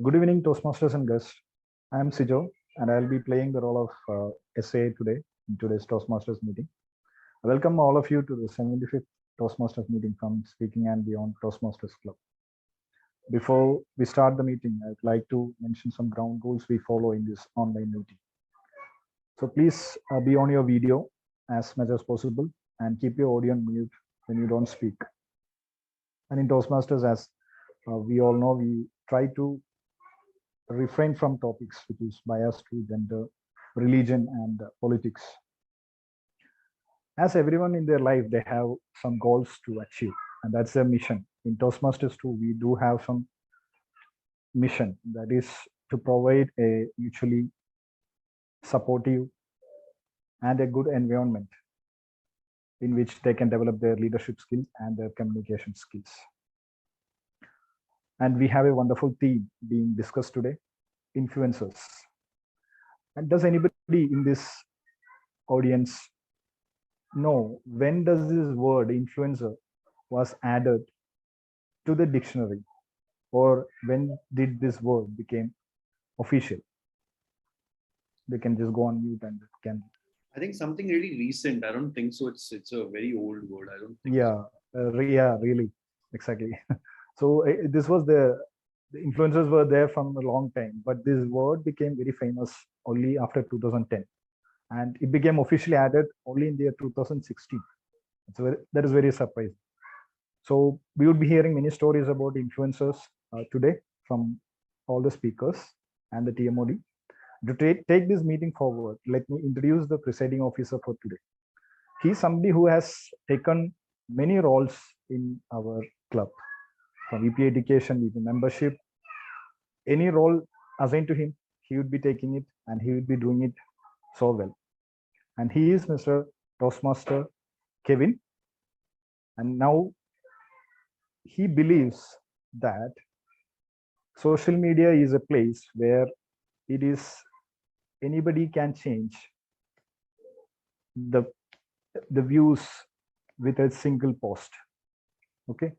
Good evening, Toastmasters and guests. I am Sijo, and I'll be playing the role of SA today in today's Toastmasters meeting. I welcome all of you to the 75th Toastmasters meeting from Speaking and Beyond Toastmasters Club. Before we start the meeting, I'd like to mention some ground rules we follow in this online meeting. So please be on your video as much as possible and keep your audio on mute when you don't speak. And in Toastmasters, as we all know, we try to refrain from topics which is biased to gender, religion, and politics. As everyone in their life, they have some goals to achieve, and that's their mission. In Toastmasters too, we do have some mission, that is to provide a mutually supportive and a good environment in which they can develop their leadership skills and their communication skills. And we have a wonderful theme being discussed today, influencers. And does anybody in this audience know when does this word influencer was added to the dictionary, or when did this word became official? They can just go on mute and can. I think something really recent. I don't think so. It's a very old word. I don't think. Yeah, so. Yeah, really, exactly. So this was the influencers were there from a long time, but this word became very famous only after 2010, and it became officially added only in the year 2016. So that is very surprising. So we would be hearing many stories about influencers today from all the speakers and the TMOD. To take this meeting forward, let me introduce the presiding officer for today. He's somebody who has taken many roles in our club, from EP education, EP membership. Any role assigned to him, he would be taking it and he would be doing it so well. And he is Mr. Toastmaster Kevin. And now he believes that social media is a place where it is anybody can change the views with a single post. Okay,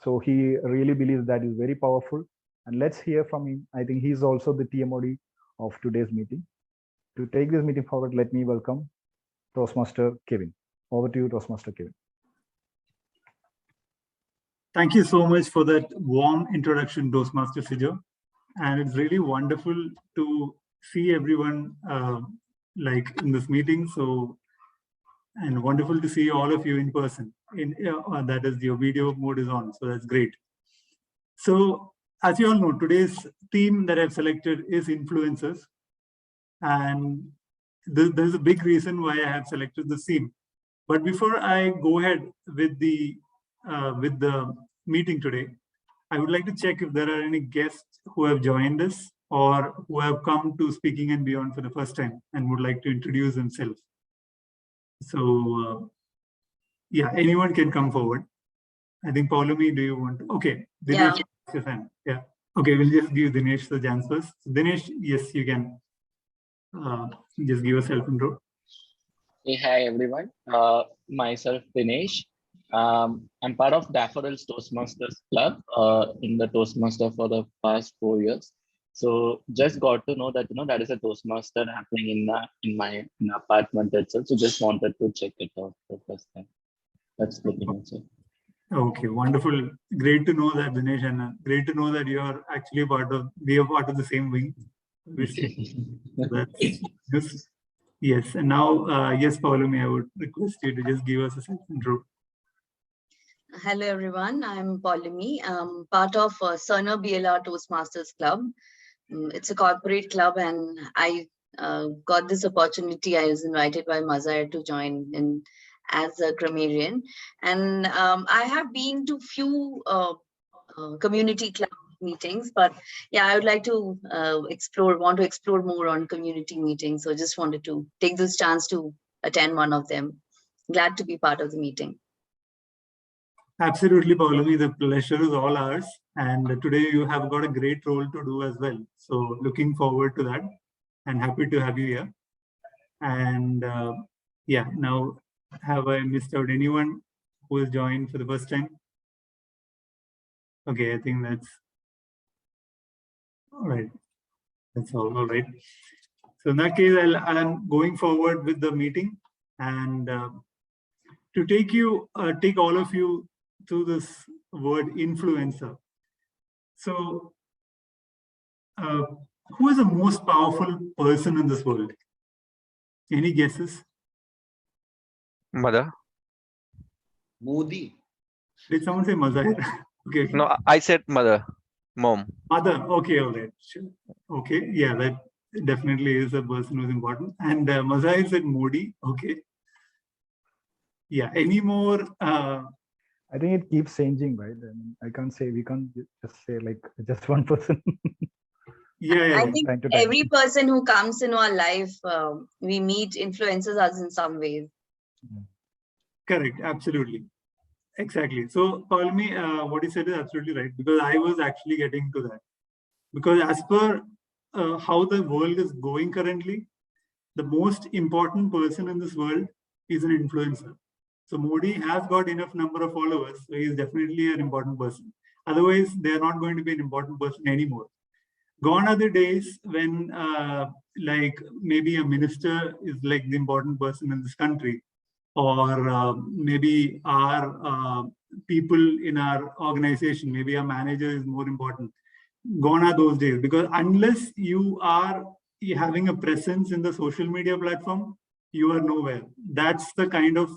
so he really believes that is very powerful, and let's hear from him. I think he's also the TMOD of today's meeting. To take this meeting forward, let me welcome Toastmaster Kevin. Over to you, Toastmaster Kevin. Thank you so much for that warm introduction, Toastmaster Sijo. And it's really wonderful to see everyone like in this meeting. So, and wonderful to see all of you in person. That is, your video mode is on, so that's great. So, as you all know, today's theme that I've selected is influencers, and there's a big reason why I have selected this theme. But before I go ahead with the meeting today, I would like to check if there are any guests who have joined us or who have come to Speaking and Beyond for the first time and would like to introduce themselves. So, yeah, anyone can come forward. I think, Paulumi, do you want to? Okay, Dinesh, yeah. Okay, we'll just give Dinesh the chance first. Dinesh, yes, you can just give us self-intro. Hey, hi, everyone. Myself, Dinesh. I'm part of Daffodils Toastmasters Club in the Toastmaster for the past 4 years. So just got to know that that is a Toastmaster happening in my apartment itself. So just wanted to check it out for the first time. That's pretty much it. Okay, wonderful. Great to know that, Dinesh, and great to know that you are actually we are part of the same wing. That's yes. And now, yes, Paulumi, I would request you to just give us a self-intro. Hello, everyone. I'm Paulumi. I'm part of Cerner BLR Toastmasters Club. It's a corporate club, and I got this opportunity. I was invited by Mazar to join in as a grammarian, and I have been to few community club meetings, but yeah, I would like to want to explore more on community meetings. So just wanted to take this chance to attend one of them. Glad to be part of the meeting. Absolutely, Paulumi. The pleasure is all ours. And today you have got a great role to do as well. So looking forward to that and happy to have you here. And yeah, now have I missed out anyone who has joined for the first time? Okay, I think that's All right. That's all right. So in that case, I'm going forward with the meeting, and to take all of you through this word influencer. So who is the most powerful person in this world? Any guesses? Mother. Modi. Did someone say Mazahir? Okay. No, I said mother. Mom. Mother. Okay, all right. Sure. Okay, yeah, that definitely is a person who's important. And Mazahir said Modi. Okay. Yeah. Any more? I think it keeps changing, right? I mean, I can't say, we can't just say like just one person. Yeah. I think Time to time. every person who comes in our life, we meet influences us in some ways. Correct. Absolutely. Exactly. So, Palmi, what you said is absolutely right, because I was actually getting to that. Because as per how the world is going currently, the most important person in this world is an influencer. So Modi has got enough number of followers, so he is definitely an important person. Otherwise, they are not going to be an important person anymore. Gone are the days when like maybe a minister is like the important person in this country, or maybe our people in our organization, maybe a manager is more important. Gone are those days, because unless you are having a presence in the social media platform, you are nowhere. That's the kind of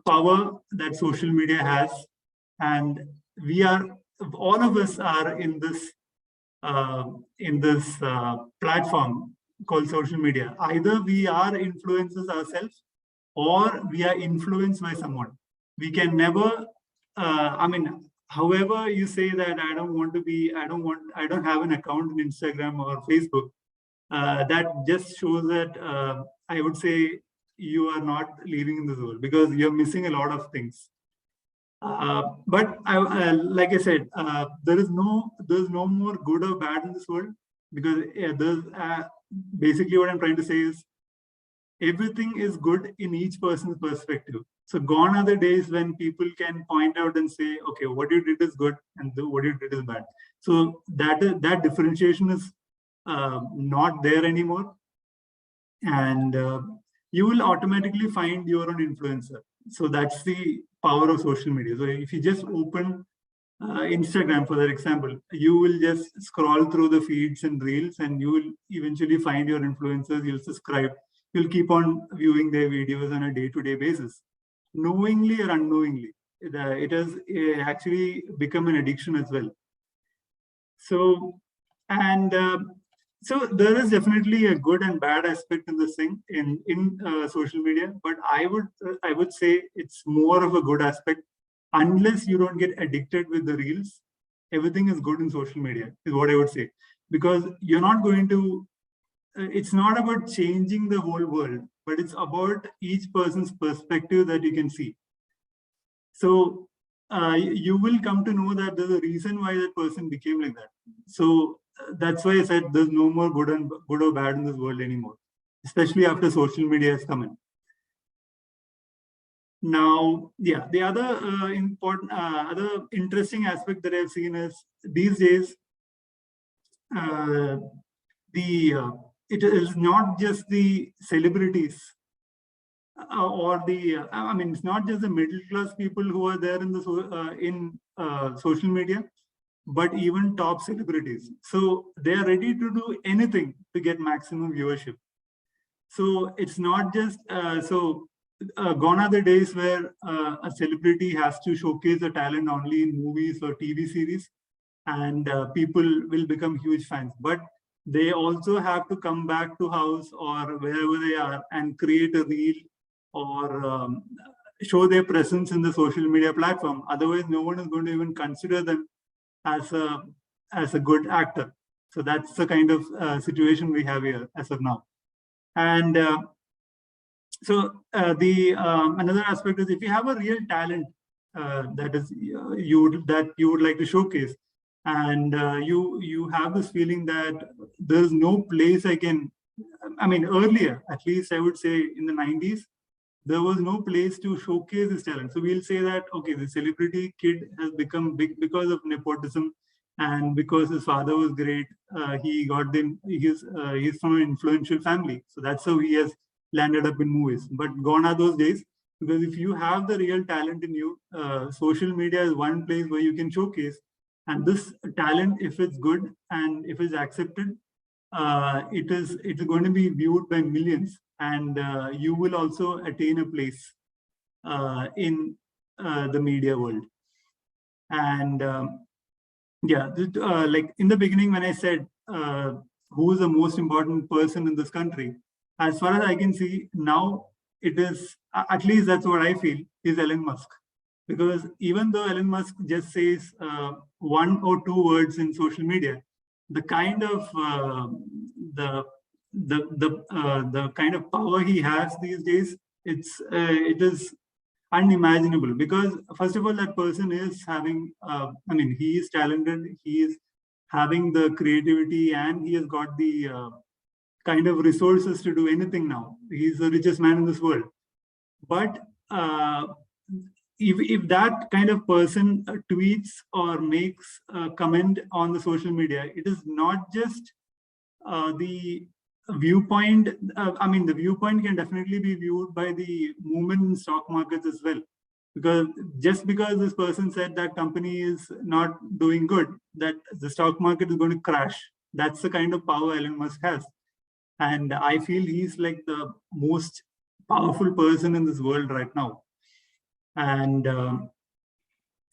power that social media has, and we are, all of us are in this platform called social media. Either we are influencers ourselves, or we are influenced by someone. We can never, I mean, however you say that I don't have an account on Instagram or Facebook, that just shows that I would say you are not living in this world, because you're missing a lot of things. But like I said, there's no more good or bad in this world, because there's basically what I'm trying to say is everything is good in each person's perspective. So gone are the days when people can point out and say, okay, what you did is good and what you did is bad. So that differentiation is not there anymore, and you will automatically find your own influencer. So that's the power of social media. So if you just open Instagram, for that example, you will just scroll through the feeds and reels, and you will eventually find your influencers. You'll subscribe. You'll keep on viewing their videos on a day-to-day basis, knowingly or unknowingly. It has actually become an addiction as well. So, and so there is definitely a good and bad aspect in this thing in social media, but I would say it's more of a good aspect. Unless you don't get addicted with the reels, everything is good in social media, is what I would say, because you're not going to. It's not about changing the whole world, but it's about each person's perspective that you can see. So you will come to know that there's a reason why that person became like that. So that's why I said there's no more good or bad in this world anymore, especially after social media has come in. Now, yeah, the other other interesting aspect that I've seen is these days, it is not just the celebrities or the I mean, it's not just the middle class people who are there in the social media, but even top celebrities. So they are ready to do anything to get maximum viewership. So it's not just gone are the days where a celebrity has to showcase a talent only in movies or TV series, and people will become huge fans. But they also have to come back to house or wherever they are and create a reel or show their presence in the social media platform. Otherwise, no one is going to even consider them as a good actor. So that's the kind of situation we have here as of now. And so another aspect is, if you have a real talent that you would like to showcase, and you have this feeling that there's no place I mean, earlier, at least I would say in the 90s, there was no place to showcase his talent. So we'll say that, okay, the celebrity kid has become big because of nepotism. And because his father was great, he got he's from an influential family. So that's how he has landed up in movies. But gone are those days, because if you have the real talent in you, social media is one place where you can showcase. And this talent, if it's good and if it's accepted, it's going to be viewed by millions, and you will also attain a place in the media world. And yeah, like in the beginning when I said who is the most important person in this country, as far as I can see now, it is, at least that's what I feel, is Elon Musk. Because even though Elon Musk just says one or two words in social media, the kind of the kind of power he has these days, it is unimaginable. Because first of all, that person is having, I mean, he is talented, he is having the creativity, and he has got the kind of resources to do anything now. He's the richest man in this world. But if that kind of person tweets or makes a comment on the social media, it is not just the viewpoint. I mean, the viewpoint can definitely be viewed by the movement in stock markets as well. Because just because this person said that company is not doing good, that the stock market is going to crash. That's the kind of power Elon Musk has. And I feel he's like the most powerful person in this world right now. And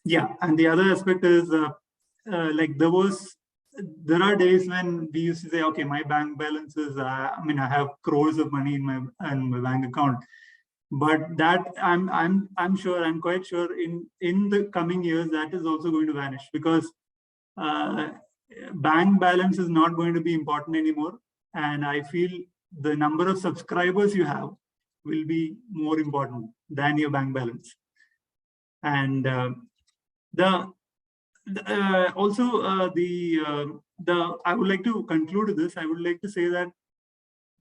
yeah, and the other aspect is like there are days when we used to say, okay, my bank balance is, I mean, I have crores of money in my bank account. But that I'm sure, I'm quite sure in the coming years that is also going to vanish, because bank balance is not going to be important anymore. And I feel the number of subscribers you have will be more important than your bank balance. And also I would like to conclude this. I would like to say that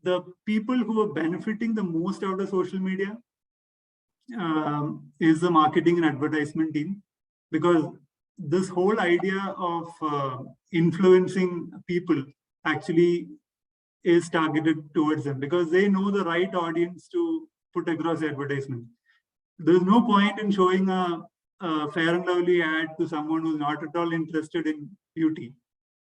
the people who are benefiting the most out of social media is the marketing and advertisement team, because this whole idea of influencing people actually is targeted towards them, because they know the right audience to put across the advertisement. There's no point in showing a Fair and Lovely ad to someone who's not at all interested in beauty,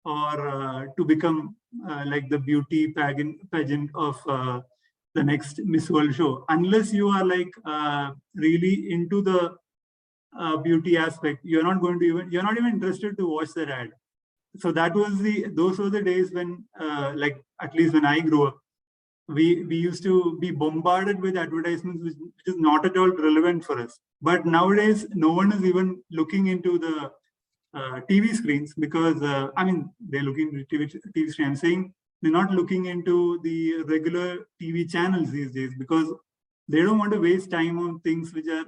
or to become like the beauty pageant of the next Miss World show, unless you are like really into the beauty aspect. You're not even interested to watch that ad. So those were the days when like, at least when I grew up, we used to be bombarded with advertisements which is not at all relevant for us. But nowadays, no one is even looking into the TV screens, because I mean, they're looking into TV screen. I'm saying they're not looking into the regular TV channels these days, because they don't want to waste time on things which are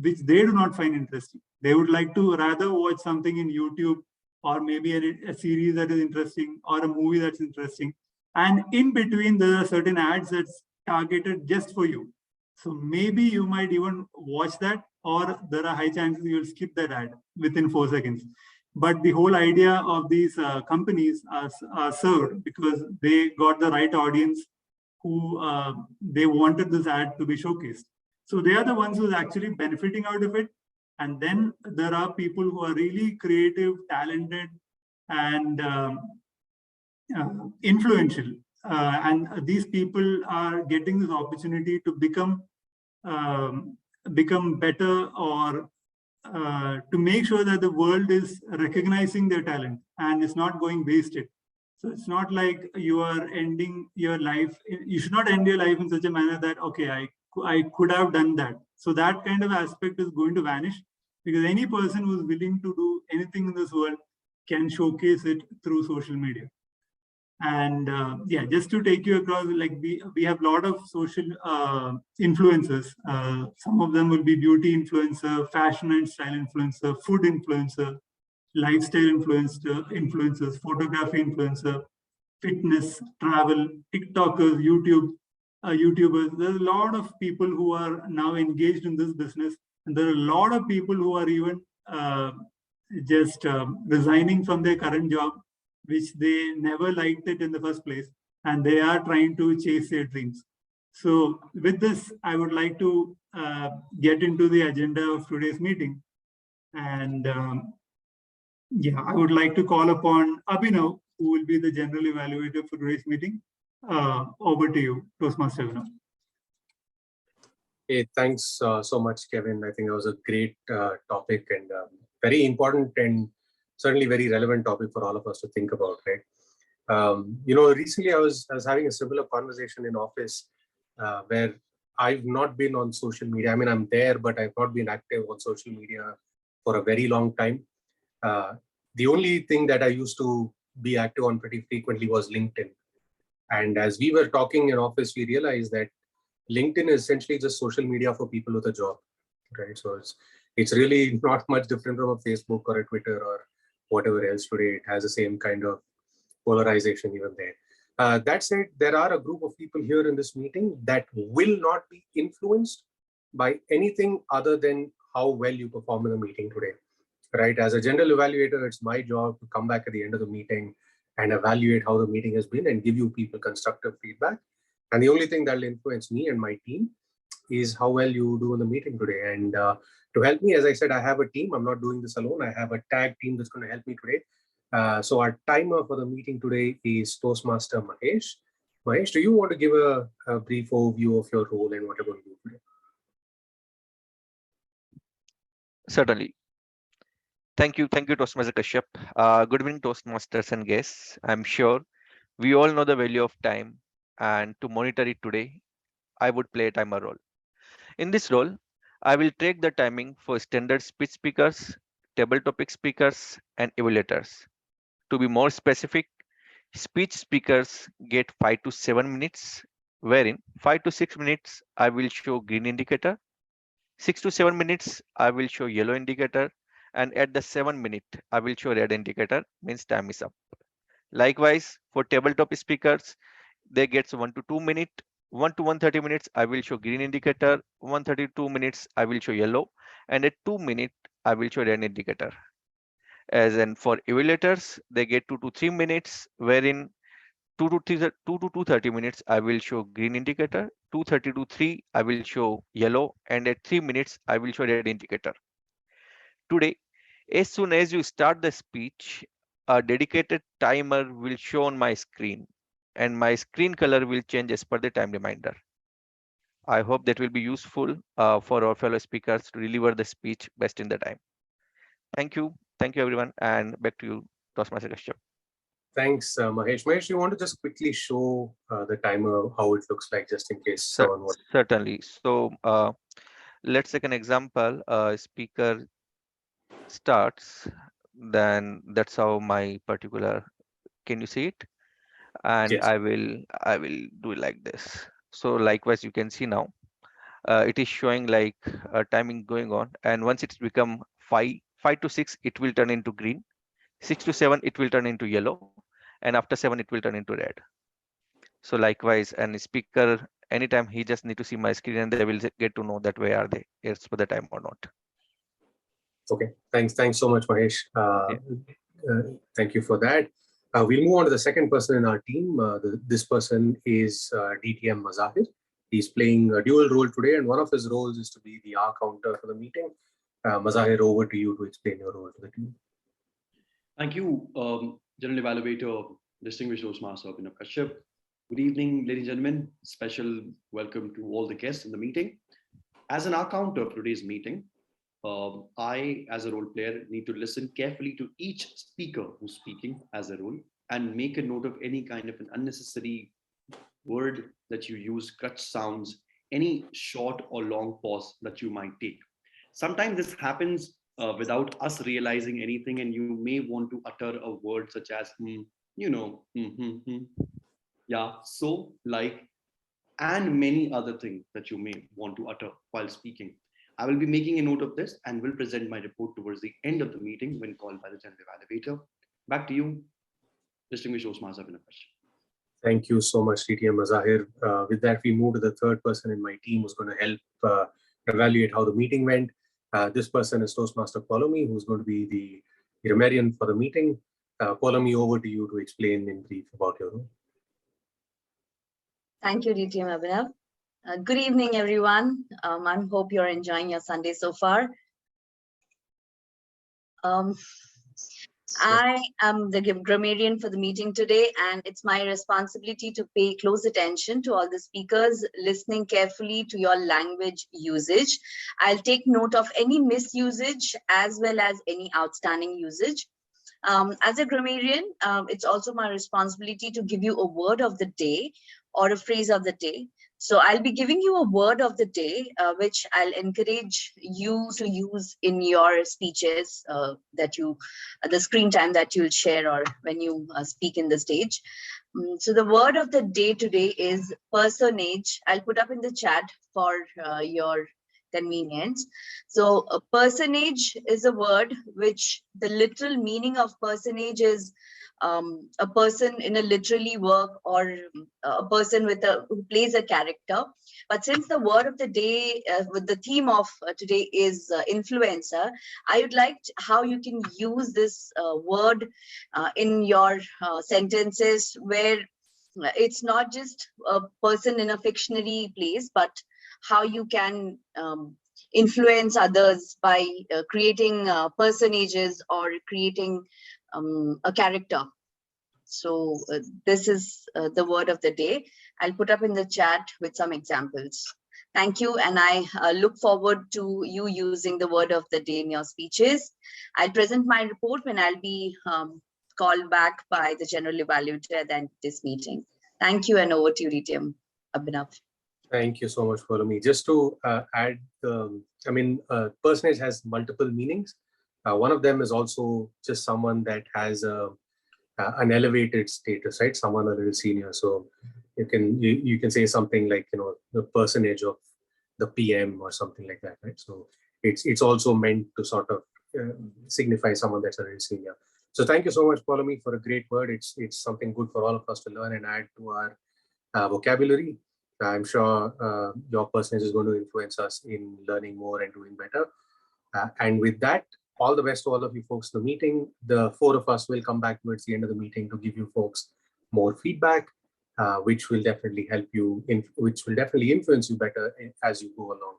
which they do not find interesting. They would like to rather watch something in YouTube, or maybe a series that is interesting, or a movie that's interesting. And in between, there are certain ads that's targeted just for you. So maybe you might even watch that, or there are high chances you'll skip that ad within 4 seconds. But the whole idea of these companies are served because they got the right audience who they wanted this ad to be showcased. So they are the ones who are actually benefiting out of it. And then there are people who are really creative, talented, and influential. And these people are getting this opportunity to become better, or to make sure that the world is recognizing their talent and it's not going wasted. So it's not like you are ending your life. You should not end your life in such a manner that, okay, I could have done that. So that kind of aspect is going to vanish, because any person who's willing to do anything in this world can showcase it through social media. And yeah, just to take you across, like we have a lot of social influencers. Some of them will be beauty influencer, fashion and style influencer, food influencer, lifestyle influencers, photography influencer, fitness, travel, TikTokers, YouTubers. There's a lot of people who are now engaged in this business, and there are a lot of people who are even just resigning from their current job, which they never liked it in the first place, and they are trying to chase their dreams. So with this, I would like to get into the agenda of today's meeting. And yeah, I would like to call upon Abhinav, who will be the general evaluator for today's meeting. Over to you, Toastmaster Abhinav. Hey, thanks so much, Kevin. I think it was a great topic and very important and certainly very relevant topic for all of us to think about, right? Recently I was having a similar conversation in office where I've not been on social media. I mean, I'm there, but I've not been active on social media for a very long time. The only thing that I used to be active on pretty frequently was LinkedIn. And as we were talking in office, we realized that LinkedIn is essentially just social media for people with a job, right? So it's really not much different from a Facebook or a Twitter or whatever else today. It has the same kind of polarization even there. That said, there are a group of people here in this meeting that will not be influenced by anything other than how well you perform in the meeting today, right? As a general evaluator, it's my job to come back at the end of the meeting and evaluate how the meeting has been and give you people constructive feedback. And the only thing that will influence me and my team is how well you do in the meeting today. And to help me, as I said, I have a team. I'm not doing this alone. I have a tag team that's going to help me today. So our timer for the meeting today is Toastmaster Mahesh. Mahesh, do you want to give a brief overview of your role and what you're going to do today? Certainly. Thank you, Toastmaster Kashyap. Good evening, Toastmasters and guests. I'm sure we all know the value of time, and to monitor it today, I would play a timer role. In this role, I will track the timing for standard speech speakers, table topic speakers, and evaluators. To be more specific, speech speakers get 5 to 7 minutes, wherein 5 to 6 minutes I will show green indicator, 6 to 7 minutes I will show yellow indicator, and at the 7 minute I will show red indicator, means time is up. Likewise, for tabletop speakers, they get 1 to 2 minutes, 1 to 130 minutes I will show green indicator, 132 minutes I will show yellow, and at 2 minutes I will show red indicator. As in for evaluators, they get 2 to 3 minutes, wherein 2 to 230 minutes I will show green indicator, 2:30 to 3 I will show yellow, and at 3 minutes I will show red indicator. Today, as soon as you start the speech, a dedicated timer will show on my screen, and my screen color will change as per the time reminder. I hope that will be useful for our fellow speakers to deliver the speech best in the time. Thank you everyone, and back to you, Toastmaster Kashyap. Thanks, Mahesh. Mahesh, you want to just quickly show the timer, how it looks like, just in case someone wants. Certainly. So let's take an example. Speaker starts, then that's how my particular, can you see it? And Yes. I will do it like this. So likewise, you can see now it is showing like timing going on, and once it's become 5 to 6 it will turn into green, 6 to 7 it will turn into yellow, and after 7 it will turn into red. So likewise, and speaker, anytime he just need to see my screen and they will get to know that where are they, it's for the time or not. Okay, thanks so much, Mahesh. Thank you for that. We'll move on to the second person in our team. This person is DTM Mazahir. He's playing a dual role today, and one of his roles is to be the R counter for the meeting. Mazahir, over to you to explain your role to the team. Thank you, General Evaluator, Distinguished Toastmaster Abhinav Kashyap. Good evening, ladies and gentlemen. Special welcome to all the guests in the meeting. As an R counter for today's meeting, I, as a role player, need to listen carefully to each speaker who's speaking as a role and make a note of any kind of an unnecessary word that you use, crutch sounds, any short or long pause that you might take. Sometimes this happens without us realizing anything, and you may want to utter a word such as, yeah, so, like, and many other things that you may want to utter while speaking. I will be making a note of this and will present my report towards the end of the meeting when called by the General Evaluator. Back to you, Distinguished Toastmaster Abhinav Kashyap. Thank you so much, DTM Mazahir. With that, we move to the third person in my team who's going to help evaluate how the meeting went. This person is Toastmaster Polomi, who's going to be the grammarian for the meeting. Polami, over to you to explain in brief about your role. Thank you, DTM Abhinav. Good evening, everyone. I hope you're enjoying your Sunday so far. I am the grammarian for the meeting today, and it's my responsibility to pay close attention to all the speakers, listening carefully to your language usage. I'll take note of any misusage as well as any outstanding usage. As a grammarian, it's also my responsibility to give you a word of the day or a phrase of the day. So I'll be giving you a word of the day, which I'll encourage you to use in your speeches the screen time that you'll share or when you speak in the stage. So the word of the day today is personage. I'll put up in the chat for your convenience. So a personage is a word which the literal meaning of personage is a person in a literary work or a person who plays a character. But since the word of the day with the theme of today is influencer, I would like how you can use this word in your sentences where it's not just a person in a fictionary place, but how you can influence others by creating personages or creating a character. So this is the word of the day. I'll put up in the chat with some examples. Thank you, and I look forward to you using the word of the day in your speeches. I'll present my report when I'll be called back by the general evaluator at the end of this meeting. Thank you, and over to you, DTM Abhinav. Thank you so much, Polami. Just to add, personage has multiple meanings. One of them is also just someone that has an elevated status, right? Someone a little senior. So you can say something like, the personage of the PM or something like that, right? So it's also meant to sort of signify someone that's a little senior. So thank you so much, Polami, for a great word. It's something good for all of us to learn and add to our vocabulary. I'm sure your personage is going to influence us in learning more and doing better. And with that, all the best to all of you folks in the meeting. The four of us will come back towards the end of the meeting to give you folks more feedback, which will definitely help you, which will definitely influence you better as you go along.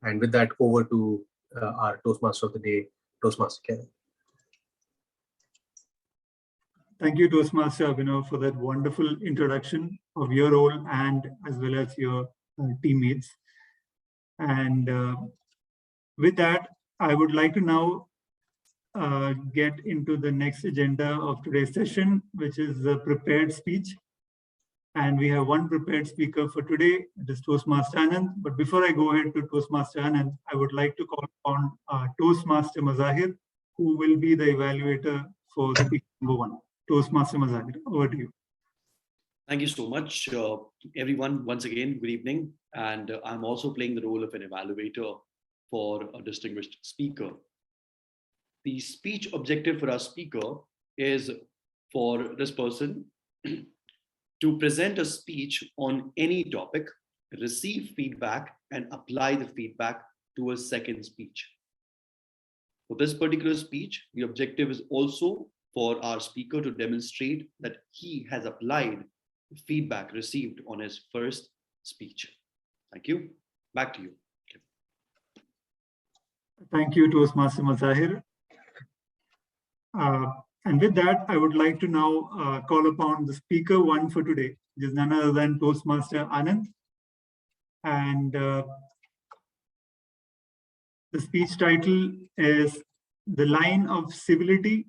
And with that, over to our Toastmaster of the day, Toastmaster Kevin. Thank you, Toastmaster Abhinav, for that wonderful introduction of your role and as well as your teammates. And with that, I would like to now get into the next agenda of today's session, which is the prepared speech. And we have one prepared speaker for today, it is Toastmaster Anand. But before I go ahead to Toastmaster Anand, I would like to call upon Toastmaster Mazahir, who will be the evaluator for speaker number one. Toastmaster Mazahir, over to you. Thank you so much, everyone. Once again, good evening. And I'm also playing the role of an evaluator for a distinguished speaker. The speech objective for our speaker is for this person to present a speech on any topic, receive feedback, and apply the feedback to a second speech. For this particular speech, the objective is also for our speaker to demonstrate that he has applied the feedback received on his first speech. Thank you. Back to you. Thank you, Toastmaster Mazahir. And with that, I would like to now call upon the speaker one for today, which is none other than Toastmaster Anand. And the speech title is The Line of Civility.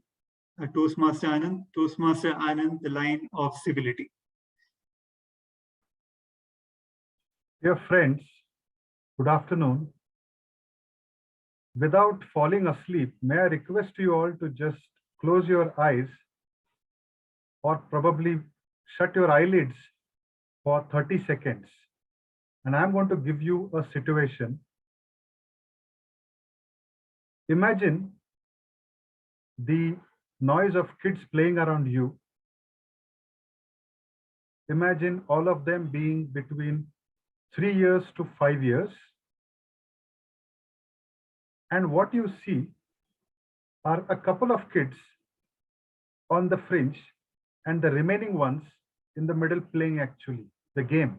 Toastmaster Anand, The Line of Civility. Dear friends, good afternoon. Without falling asleep, may I request you all to just close your eyes or probably shut your eyelids for 30 seconds. And I'm going to give you a situation. Imagine the noise of kids playing around you. Imagine all of them being between 3 years to 5 years. And what you see are a couple of kids on the fringe and the remaining ones in the middle playing actually the game.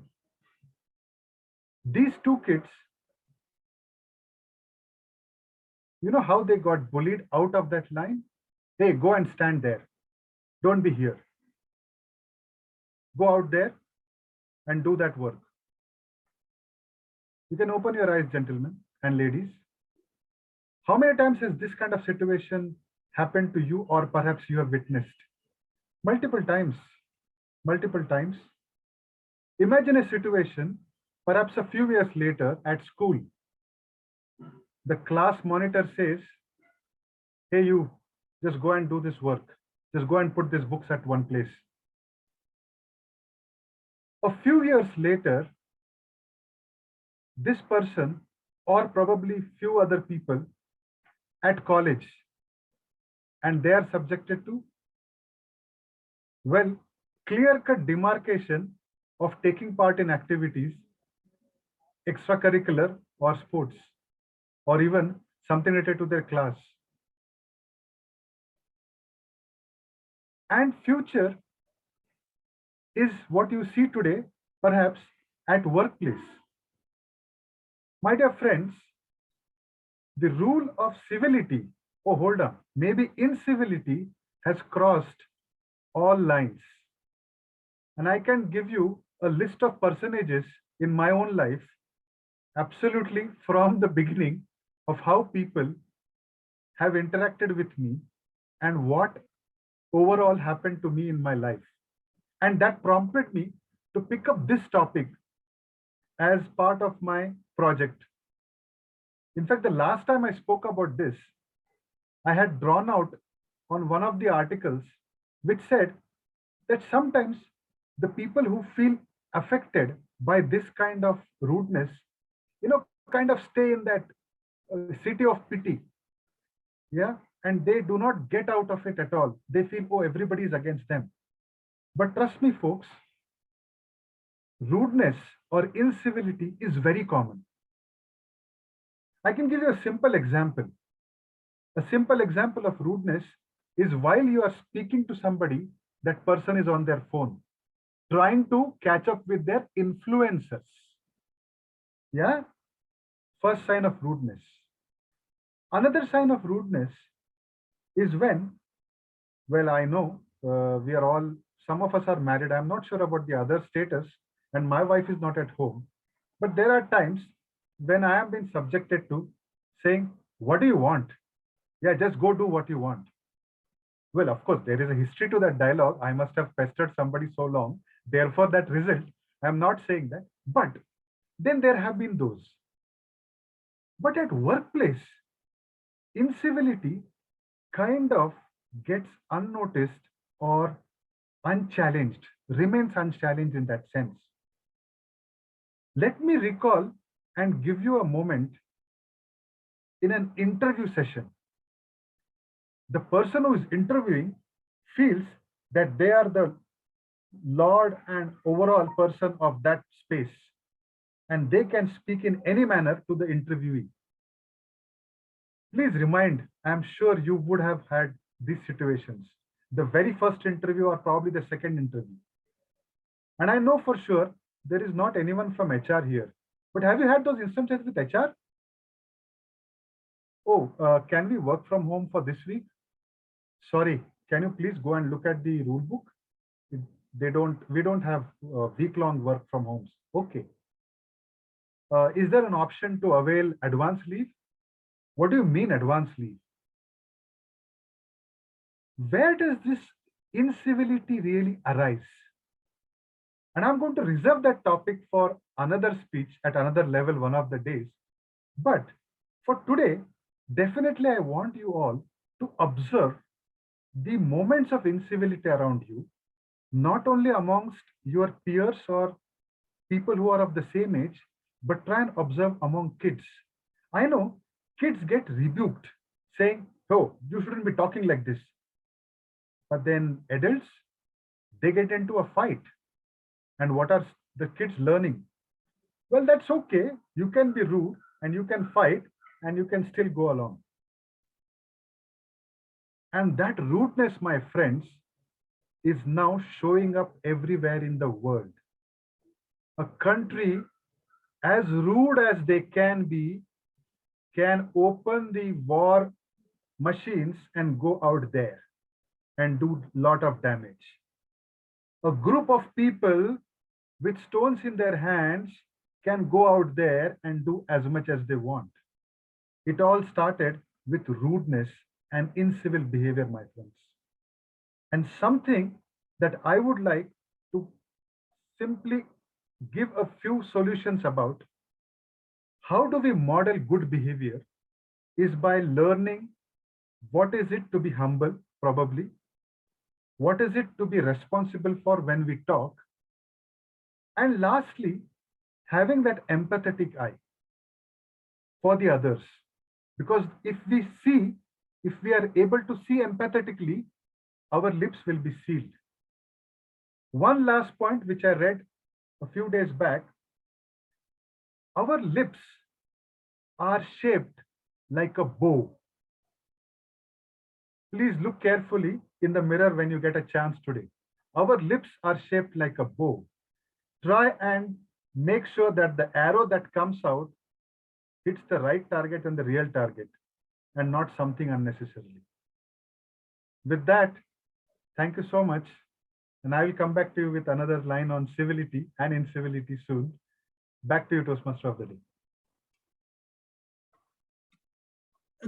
These two kids, you know how they got bullied out of that line? Hey, go and stand there. Don't be here. Go out there and do that work. You can open your eyes, gentlemen and ladies. How many times has this kind of situation happened to you, or perhaps you have witnessed? Multiple times. Multiple times. Imagine a situation, perhaps a few years later at school. The class monitor says, hey, you, just go and do this work. Just go and put these books at one place. A few years later, this person, or probably few other people at college, and they are subjected to, well, clear-cut demarcation of taking part in activities, extracurricular or sports, or even something related to their class. And future is what you see today, perhaps at workplace. My dear friends, the rule of civility, oh, hold on, maybe incivility has crossed all lines. And I can give you a list of personages in my own life, absolutely from the beginning, of how people have interacted with me and what overall happened to me in my life. And that prompted me to pick up this topic as part of my project. In fact, the last time I spoke about this, I had drawn out on one of the articles which said that sometimes the people who feel affected by this kind of rudeness, kind of stay in that city of pity. Yeah. And they do not get out of it at all. They feel, oh, everybody is against them. But trust me, folks, rudeness or incivility is very common. I can give you a simple example. A simple example of rudeness is while you are speaking to somebody, that person is on their phone, trying to catch up with their influencers. Yeah? First sign of rudeness. Another sign of rudeness is when, well, I know we are all, some of us are married. I'm not sure about the other status, and my wife is not at home. But there are times when I have been subjected to saying, what do you want? Yeah, just go do what you want. Well, of course, there is a history to that dialogue. I must have pestered somebody so long. Therefore, that result, I'm not saying that. But then there have been those. But at workplace, incivility kind of gets unnoticed or unchallenged, remains unchallenged in that sense. Let me recall and give you a moment in an interview session. The person who is interviewing feels that they are the lord and overall person of that space, and they can speak in any manner to the interviewee. Please remind, I'm sure you would have had these situations. The very first interview or probably the second interview. And I know for sure there is not anyone from HR here. But have you had those instances with HR? Oh, can we work from home for this week? Sorry, can you please go and look at the rule book? We don't have week-long work from homes. Okay. Is there an option to avail advance leave? What do you mean advance leave? Where does this incivility really arise? And I'm going to reserve that topic for another speech at another level one of the days. But for today, definitely I want you all to observe the moments of incivility around you, not only amongst your peers or people who are of the same age, but try and observe among kids. I know kids get rebuked saying, oh, you shouldn't be talking like this. But then adults, they get into a fight. And what are the kids learning? Well, that's okay. You can be rude and you can fight and you can still go along. And that rudeness, my friends, is now showing up everywhere in the world. A country as rude as they can be can open the war machines and go out there and do a lot of damage. A group of people with stones in their hands can go out there and do as much as they want. It all started with rudeness and incivil behavior, my friends. And something that I would like to simply give a few solutions about how do we model good behavior is by learning what is it to be humble, probably. What is it to be responsible for when we talk? And lastly, having that empathetic eye for the others. Because if we are able to see empathetically, our lips will be sealed. One last point, which I read a few days back, our lips are shaped like a bow. Please look carefully in the mirror when you get a chance today. Our lips are shaped like a bow. Try and make sure that the arrow that comes out hits the right target and the real target and not something unnecessarily. With that, thank you so much. And I will come back to you with another line on civility and incivility soon. Back to you, Toastmaster of the Day.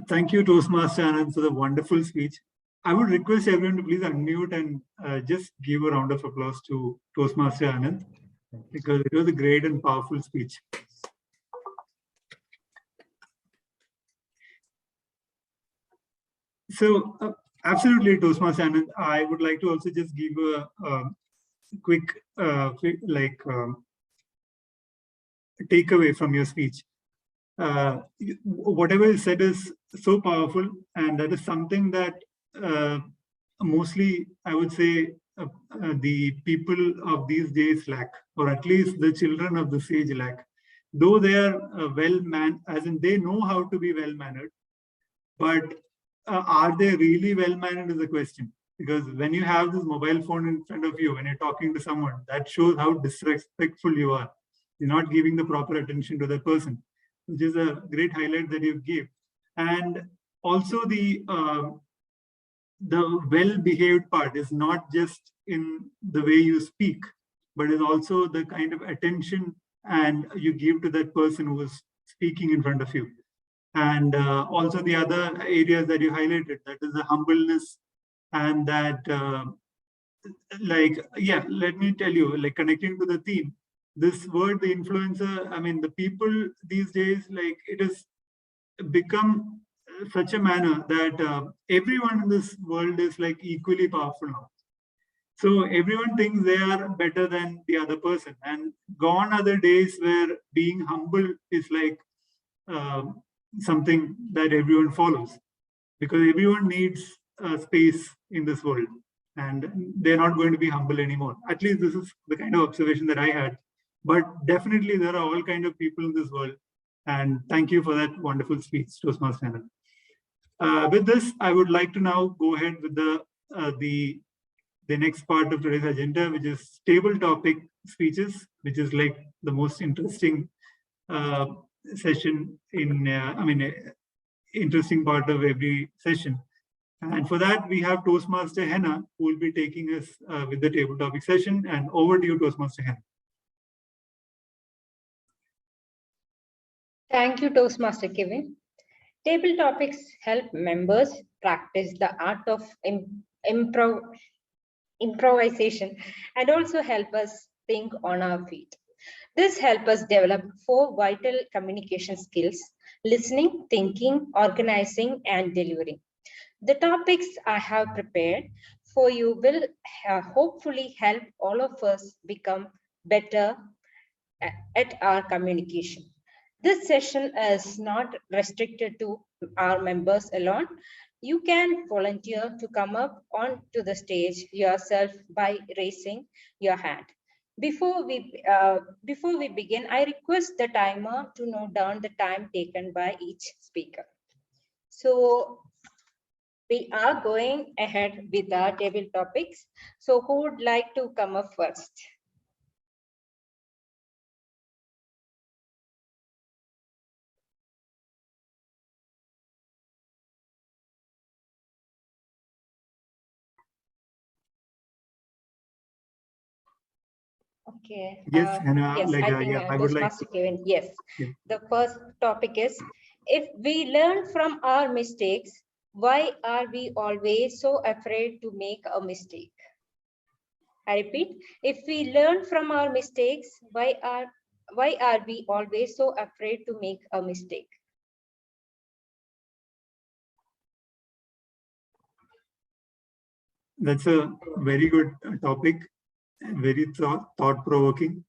Thank you, Toastmaster Anand, for the wonderful speech. I would request everyone to please unmute and just give a round of applause to Toastmaster Anand, because it was a great and powerful speech. So, absolutely, Toastmaster Anand, I would like to also just give a quick takeaway from your speech. Whatever is said is so powerful, and that is something that mostly, I would say, the people of these days lack, or at least the children of this age lack. Though they are as in they know how to be well-mannered, but are they really well-mannered is a question. Because when you have this mobile phone in front of you, when you're talking to someone, that shows how disrespectful you are. You're not giving the proper attention to that person, which is a great highlight that you gave. And also the well-behaved part is not just in the way you speak, but is also the kind of attention and you give to that person who is speaking in front of you. And also the other areas that you highlighted, that is the humbleness and that, let me tell you, like connecting to the theme, this word, the influencer, I mean, the people these days, like it has become such a manner that everyone in this world is like equally powerful now. So everyone thinks they are better than the other person, and gone are the days where being humble is like something that everyone follows, because everyone needs space in this world and they're not going to be humble anymore. At least this is the kind of observation that I had. But definitely there are all kinds of people in this world. And thank you for that wonderful speech, Toastmaster Anand. With this, I would like to now go ahead with the next part of today's agenda, which is table topic speeches, which is like the most interesting session interesting part of every session. And for that, we have Toastmaster Henna, who will be taking us with the table topic session. And over to you, Toastmaster Henna. Thank you, Toastmaster Kevin. Table topics help members practice the art of improvisation and also help us think on our feet. This helps us develop 4 vital communication skills: listening, thinking, organizing, and delivering. The topics I have prepared for you will hopefully help all of us become better at our communication. This session is not restricted to our members alone. You can volunteer to come up onto the stage yourself by raising your hand. Before we begin, I request the timer to note down the time taken by each speaker. So we are going ahead with our table topics. So who would like to come up first? Okay. Yes, and yes, like I think yeah, I would like Toastmaster Kevin. Yes. Yeah. The first topic is, if we learn from our mistakes, why are we always so afraid to make a mistake? I repeat, if we learn from our mistakes, why are we always so afraid to make a mistake? That's a very good topic, very thought-provoking.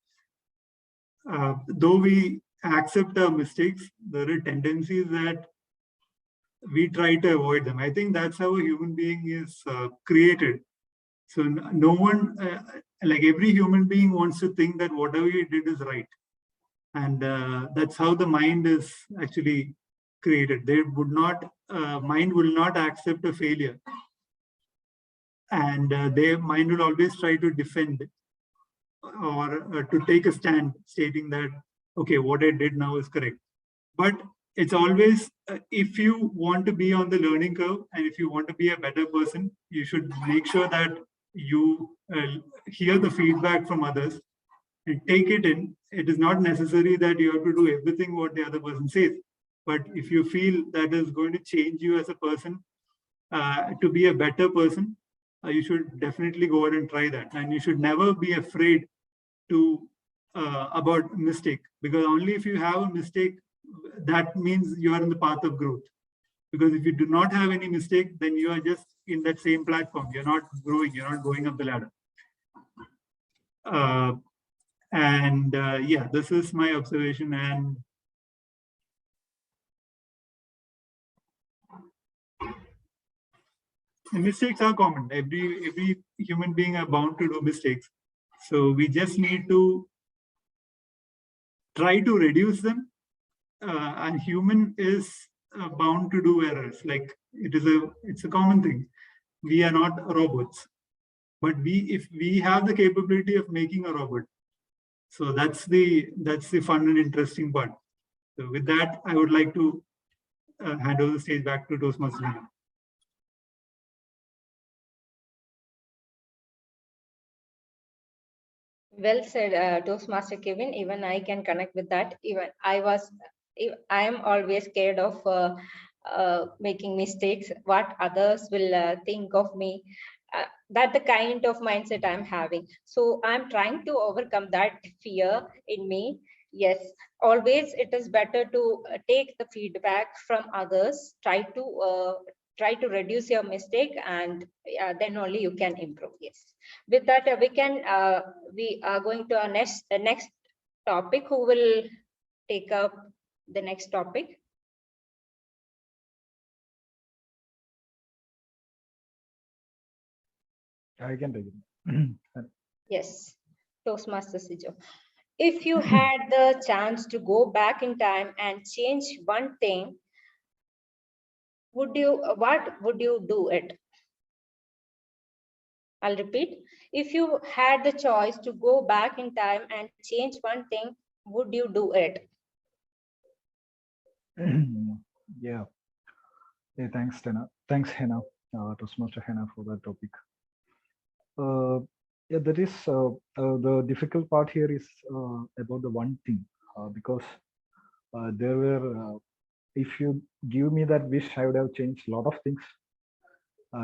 Though we accept our mistakes, there are tendencies that we try to avoid them. I think that's how a human being is created. So no one, like every human being wants to think that whatever he did is right. And that's how the mind is actually created. They would not, mind will not accept a failure. And their mind will always try to defend or to take a stand stating that, okay, what I did now is correct. But it's always, if you want to be on the learning curve and if you want to be a better person, you should make sure that you hear the feedback from others and take it in. It is not necessary that you have to do everything what the other person says. But if you feel that is going to change you as a person, to be a better person, you should definitely go ahead and try that. And you should never be afraid to about mistake, because only if you have a mistake, that means you are in the path of growth. Because if you do not have any mistake, then you are just in that same platform. You're not growing, you're not going up the ladder. Yeah, this is my observation. And mistakes are common. Every human being are bound to do mistakes. So we just need to try to reduce them. And human is bound to do errors. Like it's a common thing. We are not robots, but if we have the capability of making a robot, so that's the fun and interesting part. So with that, I would like to hand over the stage back to Toastmasters. Well said, Toastmaster Kevin. Even I can connect with that. Even I am always scared of making mistakes, what others will think of me. That the kind of mindset I'm having. So I'm trying to overcome that fear in me. Yes, always it is better to take the feedback from others. Try to reduce your mistake, and then only you can improve. Yes. With that, we are going to our next topic. Who will take up the next topic? I can take it. Yes, Toastmaster Sijo. If you had the chance to go back in time and change one thing, what would you do it? I'll repeat. If you had the choice to go back in time and change one thing, would you do it? Yeah. Hey, thanks, Tena. Thanks, Hena, Toastmaster Hena, for that topic. Yeah, that is the difficult part here is about the one thing, because there were, if you give me that wish, I would have changed a lot of things.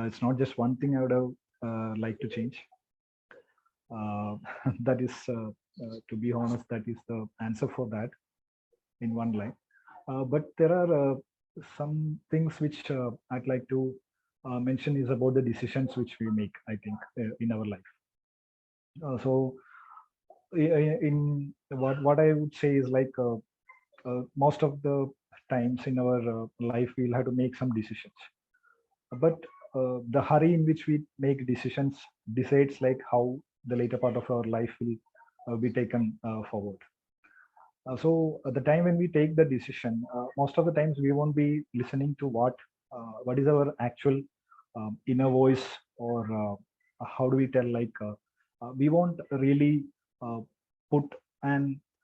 It's not just one thing I would have liked to change. That is, to be honest, that is the answer for that in one line. But there are some things which I'd like to mention is about the decisions which we make, I think, in our life. So in what I would say is like most of the times in our life, we'll have to make some decisions. But the hurry in which we make decisions decides like how the later part of our life will be taken forward. So at the time when we take the decision, most of the times we won't be listening to what is our actual inner voice, or how do we tell, like we won't really put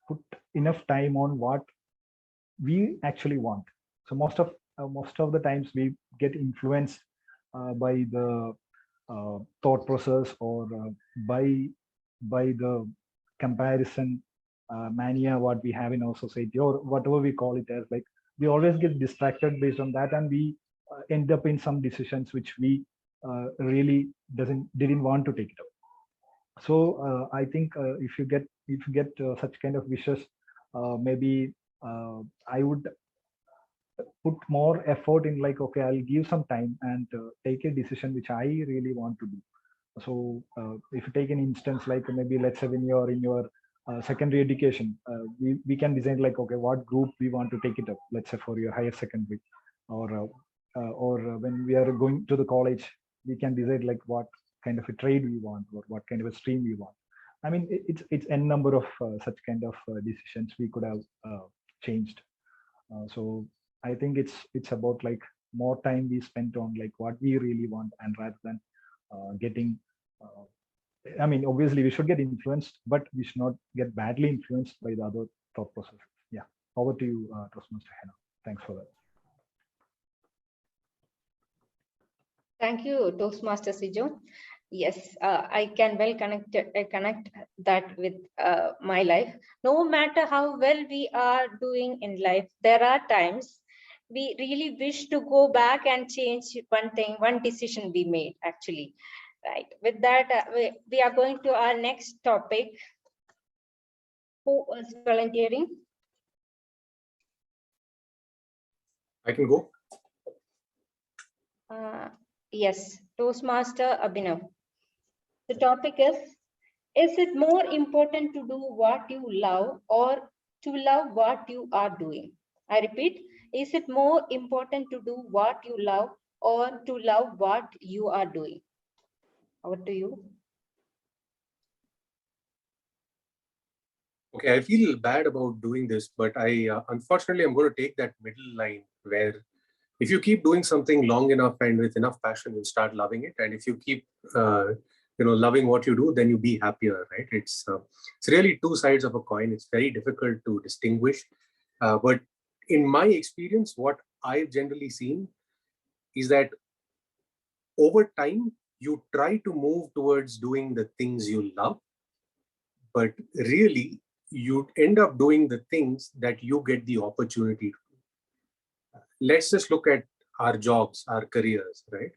put enough time on what we actually want. So most of the times we get influenced by the thought process, or by the comparison mania what we have in our society, or whatever we call it as. Like, we always get distracted based on that, and we end up in some decisions which we really didn't want to take it up. So I think if you get such kind of wishes, maybe I would put more effort in, like, okay, I'll give some time and take a decision which I really want to do. So if you take an instance, like maybe let's say when you're in your secondary education, we can design, like, okay, what group we want to take it up, let's say for your higher secondary, or when we are going to the college, we can decide like what kind of a trade we want, or what kind of a stream we want. I mean, it's n number of such kind of decisions we could have changed. So I think it's about like more time we spent on like what we really want, and rather than getting I mean, obviously we should get influenced, but we should not get badly influenced by the other thought processes. Yeah, over to you, Toastmaster Hannah. Thanks for that. Thank you, Toastmaster Sijo. Yes, I can well connect that with my life. No matter how well we are doing in life, there are times we really wish to go back and change one decision we made, actually. Right. With that, we are going to our next topic. Who is volunteering? I can go. Yes, Toastmaster Abhinav. The topic is it more important to do what you love or to love what you are doing? I repeat, is it more important to do what you love or to love what you are doing? Over to you. Okay, I feel bad about doing this, but I unfortunately I'm going to take that middle line where if you keep doing something long enough and with enough passion, you'll start loving it. And if you keep loving what you do, then you be happier, right? It's really two sides of a coin. It's very difficult to distinguish. But in my experience, what I've generally seen is that over time, you try to move towards doing the things you love, but really you end up doing the things that you get the opportunity to do. Let's just look at our jobs, our careers, right?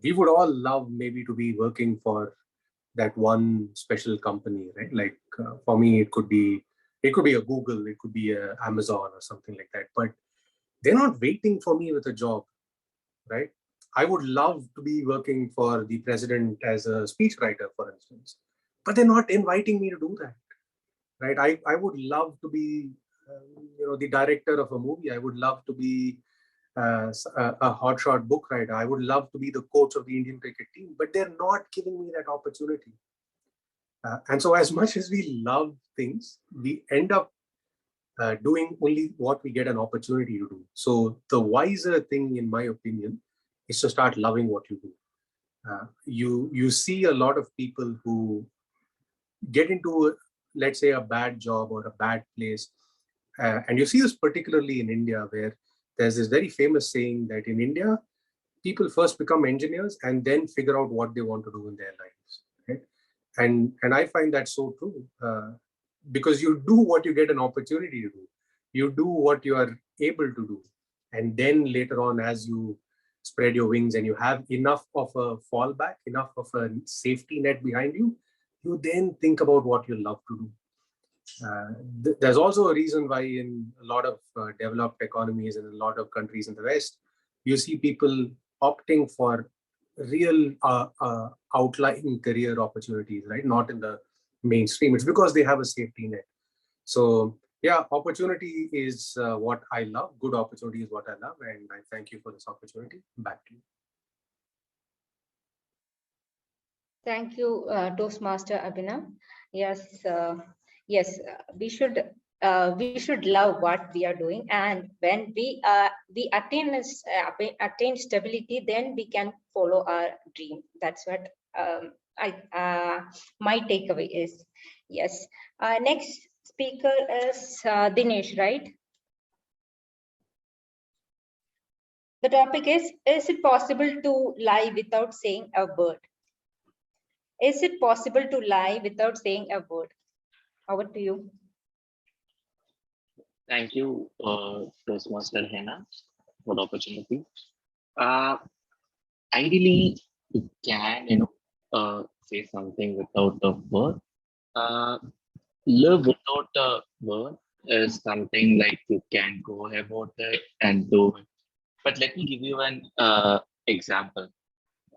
We would all love maybe to be working for that one special company, right? Like for me, it could be a Google, it could be a Amazon or something like that. But they're not waiting for me with a job, right? I would love to be working for the president as a speechwriter, for instance, but they're not inviting me to do that, right? I would love to be, the director of a movie. I would love to be a hotshot book writer. I would love to be the coach of the Indian cricket team, but they're not giving me that opportunity. And so as much as we love things, we end up doing only what we get an opportunity to do. So the wiser thing, in my opinion, is to start loving what you do. You see a lot of people who get into, let's say, a bad job or a bad place. And you see this particularly in India, where there's this very famous saying that in India, people first become engineers and then figure out what they want to do in their lives. Right? And I find that so true, because you do what you get an opportunity to do. You do what you are able to do. And then later on, as you spread your wings and you have enough of a fallback, enough of a safety net behind you, you then think about what you love to do. There's also a reason why in a lot of developed economies and a lot of countries in the West, you see people opting for real outlying career opportunities, right? Not in the mainstream. It's because they have a safety net. So yeah, opportunity is what I love. Good opportunity is what I love. And I thank you for this opportunity. Back to you. Thank you, Toastmaster Abhinav. Yes, we should we should love what we are doing, and when we attain stability, then we can follow our dream. That's what my takeaway is. Yes. Next speaker is Dinesh, right? The topic is it possible to lie without saying a word? Is it possible to lie without saying a word? Over to you. Thank you, Toastmaster Hannah, for the opportunity. Ideally, you can, say something without a word. Live without a word is something like you can go about it and do it. But let me give you an example.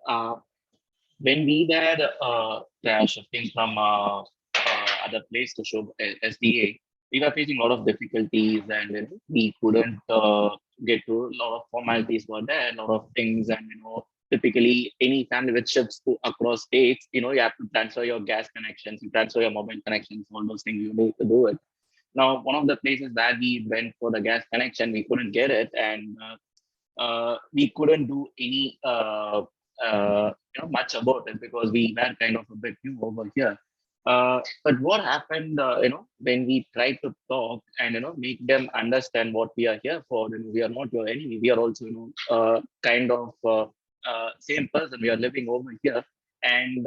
When we were shifting from other place to show SDA, we were facing a lot of difficulties, and we couldn't get to a lot of formalities were there, a lot of things, and typically any family which shifts to across states, you have to transfer your gas connections, you transfer your mobile connections, all those things you need to do it. Now, one of the places that we went for the gas connection, we couldn't get it, and we couldn't do any much about it because we were kind of a bit new over here. But what happened, when we tried to talk and make them understand what we are here for, we are not your enemy. We are also kind of same person. We are living over here, and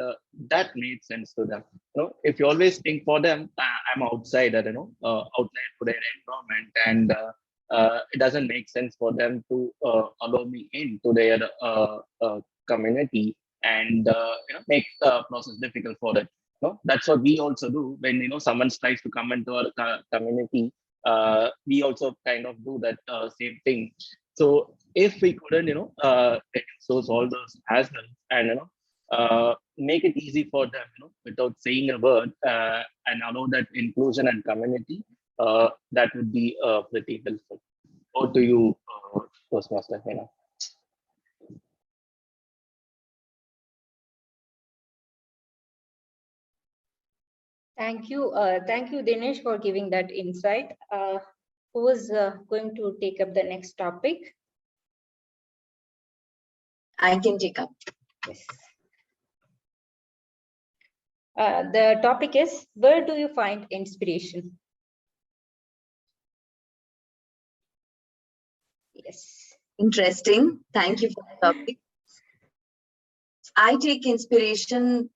that made sense to them. If you always think for them, I'm outside, outside to their environment, and it doesn't make sense for them to allow me into their community and make the process difficult for them. That's what we also do when someone tries to come into our community. We also kind of do that same thing. So if we couldn't reduce all those hassles and make it easy for them without saying a word, and allow that inclusion and community, that would be pretty helpful. Over to you, Toastmaster Hannah. Thank you, Dinesh, for giving that insight. Who is going to take up the next topic? I can take up. Yes. The topic is, where do you find inspiration? Yes. Interesting. Thank you for the topic. I take inspiration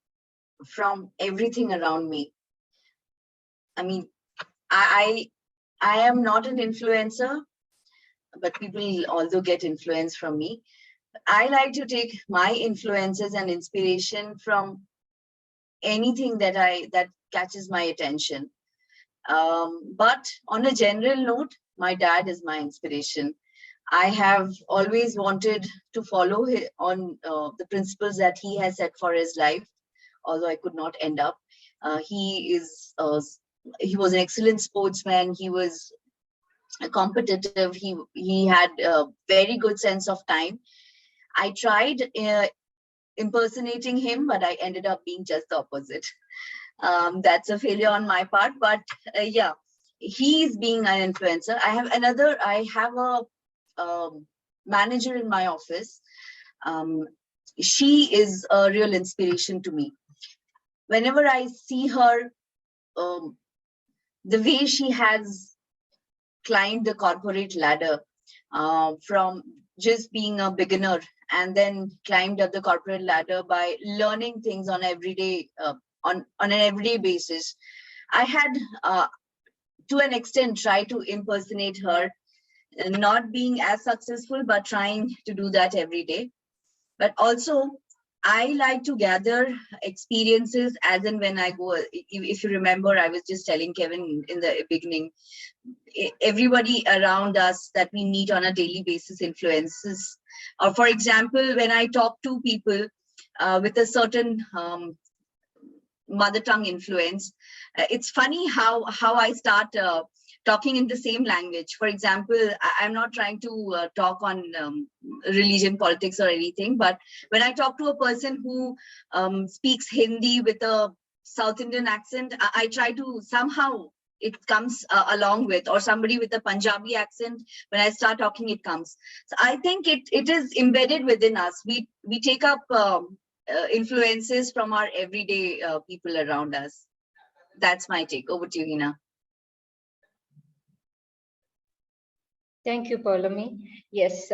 from everything around me. I mean, I am not an influencer, but people also get influence from me. I like to take my influences and inspiration from anything that catches my attention. But on a general note, my dad is my inspiration. I have always wanted to follow on the principles that he has set for his life, although I could not end up. He was an excellent sportsman. He was competitive. He had a very good sense of time. I tried impersonating him, but I ended up being just the opposite. That's a failure on my part, but yeah, he's being an influencer. I have a manager in my office. She is a real inspiration to me. Whenever I see her, the way she has climbed the corporate ladder, from just being a beginner and then climbed up the corporate ladder by learning things on on an everyday basis. I had, to an extent, tried to impersonate her, not being as successful, but trying to do that every day. But also, I like to gather experiences as and when I go. If you remember, I was just telling Kevin in the beginning, everybody around us that we meet on a daily basis influences. Or for example, when I talk to people with a certain mother tongue influence, it's funny how I start talking in the same language. For example, I'm not trying to talk on religion, politics or anything, but when I talk to a person who speaks Hindi with a South Indian accent, I try to somehow it comes along with, or somebody with a Punjabi accent, when I start talking, it comes. So I think it is embedded within us. We take up influences from our everyday people around us. That's my take. Over to you, Hina. Thank you, Paulami. Yes,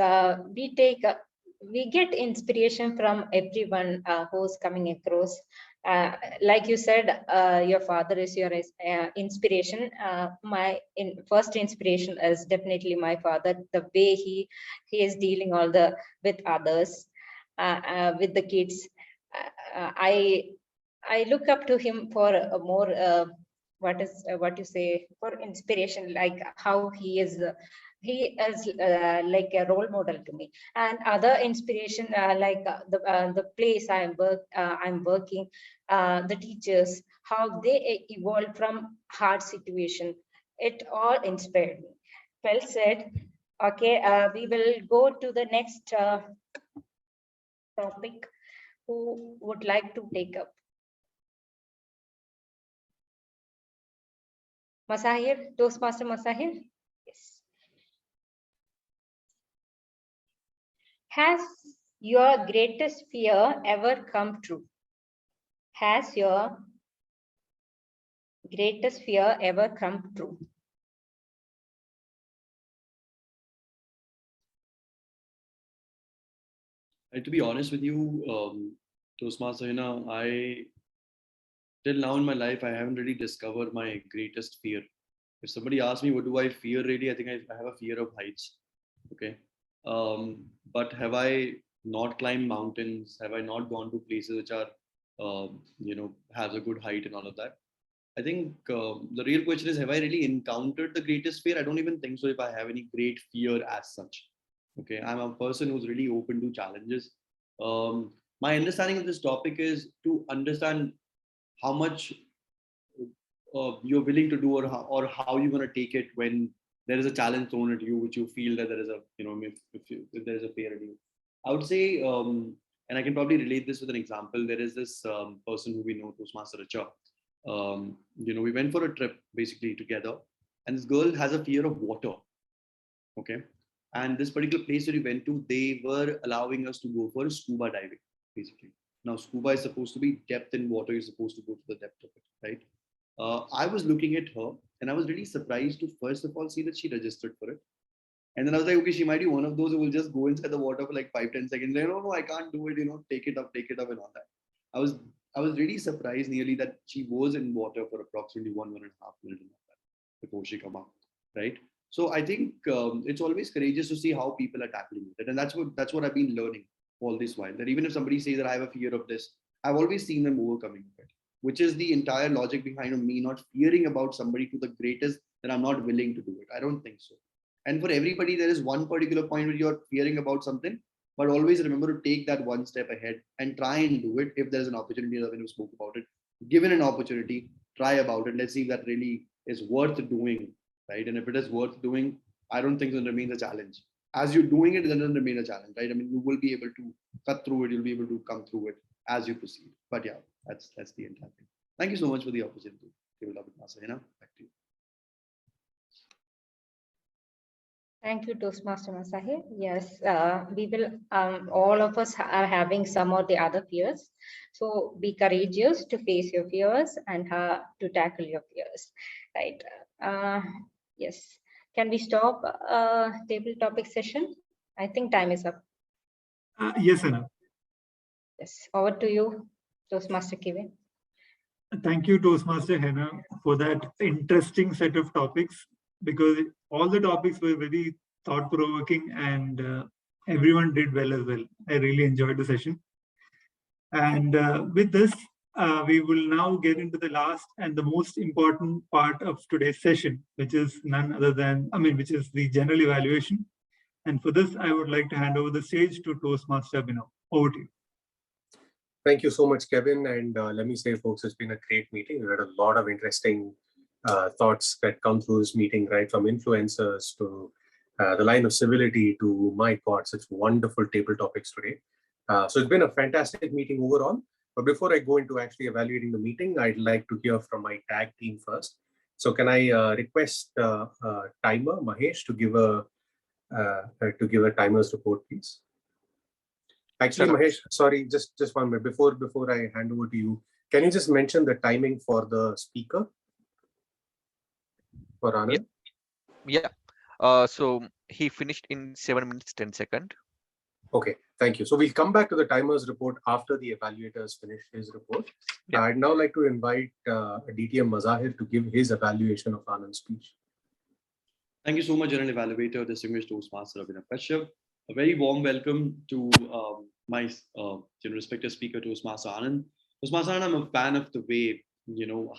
we get inspiration from everyone who's coming across. Like you said, your father is your inspiration. My first inspiration is definitely my father. The way he is dealing with others, with the kids. I look up to him for a more what you say, for inspiration, like how he is like a role model to me. And other inspiration, like the place I'm working, the teachers, how they evolve from hard situation. It all inspired me. Well said. Okay, we will go to the next topic. Who would like to take up? Masahir, Toastmaster Masahir? Yes. Has your greatest fear ever come true? Has your greatest fear ever come true? And to be honest with you, Toastmaster, till now in my life, I haven't really discovered my greatest fear. If somebody asks me, what do I fear really? I think I have a fear of heights. Okay. But have I not climbed mountains? Have I not gone to places which are, has a good height and all of that? I think the real question is, have I really encountered the greatest fear? I don't even think so if I have any great fear as such. Okay. I'm a person who's really open to challenges. My understanding of this topic is to understand how much you're willing to do, or how you're going to take it when there is a challenge thrown at you, which you feel that there is a, if there is a fear in you. I would say, and I can probably relate this with an example. There is this person who we know, Toastmaster Richa. We went for a trip basically together, and this girl has a fear of water. Okay. And this particular place that we went to, they were allowing us to go for scuba diving, basically. Now, scuba is supposed to be depth in water. You're supposed to go to the depth of it, right? I was looking at her, and I was really surprised to first of all see that she registered for it. And then I was like, okay, she might be one of those who will just go inside the water for like 5-10 seconds. Like, no, I can't do it. Take it up, and all that. I was really surprised nearly that she was in water for approximately 1.5 minutes before she came out, right? So I think it's always courageous to see how people are tackling it, and that's what I've been learning all this while. That even if somebody says that I have a fear of this, I've always seen them overcoming it, which is the entire logic behind me not fearing about somebody to the greatest that I'm not willing to do it. I don't think so. And for everybody, there is one particular point where you're fearing about something, but always remember to take that one step ahead and try and do it if there's an opportunity. When you spoke about it, given an opportunity, try about it. Let's see if that really is worth doing, right? And if it is worth doing, I don't think it remains a challenge. As you're doing it, it doesn't remain a challenge, right? I mean, you will be able to cut through it. You'll be able to come through it as you proceed. But yeah, that's the entire thing. Thank you so much for the opportunity. Back to you. Thank you, Toastmaster Masahir. Yes, we will, all of us are having some or the other fears. So be courageous to face your fears and to tackle your fears, right? Yes. Can we stop table topic session? I think time is up. Yes, Anna. Yes, over to you, Toastmaster Kevin. Thank you, Toastmaster Henna, for that interesting set of topics, because all the topics were very thought-provoking and everyone did well as well. I really enjoyed the session. And with this, we will now get into the last and the most important part of today's session, which is none other than, which is the general evaluation. And for this, I would like to hand over the stage to Toastmaster Abhinav. Over to you. Thank you so much, Kevin. And let me say, folks, it's been a great meeting. We had a lot of interesting thoughts that come through this meeting, right? From influencers to the line of civility to, my God, such wonderful table topics today. So it's been a fantastic meeting overall. But before I go into actually evaluating the meeting, I'd like to hear from my tag team first. So can I request timer Mahesh to give a timer's report, please? Actually, Sure. Mahesh, sorry, just 1 minute before I hand over to you. Can you just mention the timing for the speaker for Anand? Yeah. So he finished in 7 minutes 10 seconds. Okay, thank you. So we'll come back to the timer's report after the evaluators finish his report. Yeah. I'd now like to invite DTM Mazahir to give his evaluation of Anand's speech. Thank you so much, General Evaluator, distinguished Toastmaster Abhinav Kashyap. A very warm welcome to my respected speaker, Toastmaster Anand. Toastmaster Anand, I'm a fan of the way,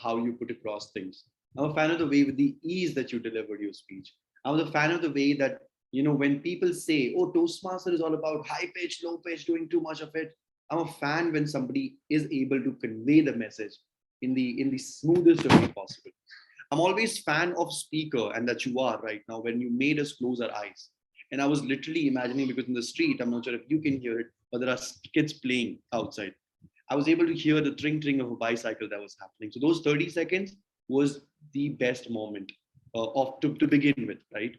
how you put across things. I'm a fan of the way with the ease that you delivered your speech. I'm a fan of the way that, when people say, oh, Toastmaster is all about high pitch, low pitch, doing too much of it. I'm a fan when somebody is able to convey the message in the smoothest way possible. I'm always fan of speaker, and that you are right now, when you made us close our eyes. And I was literally imagining, because in the street, I'm not sure if you can hear it, but there are kids playing outside. I was able to hear the tring of a bicycle that was happening. So those 30 seconds was the best moment to begin with, right?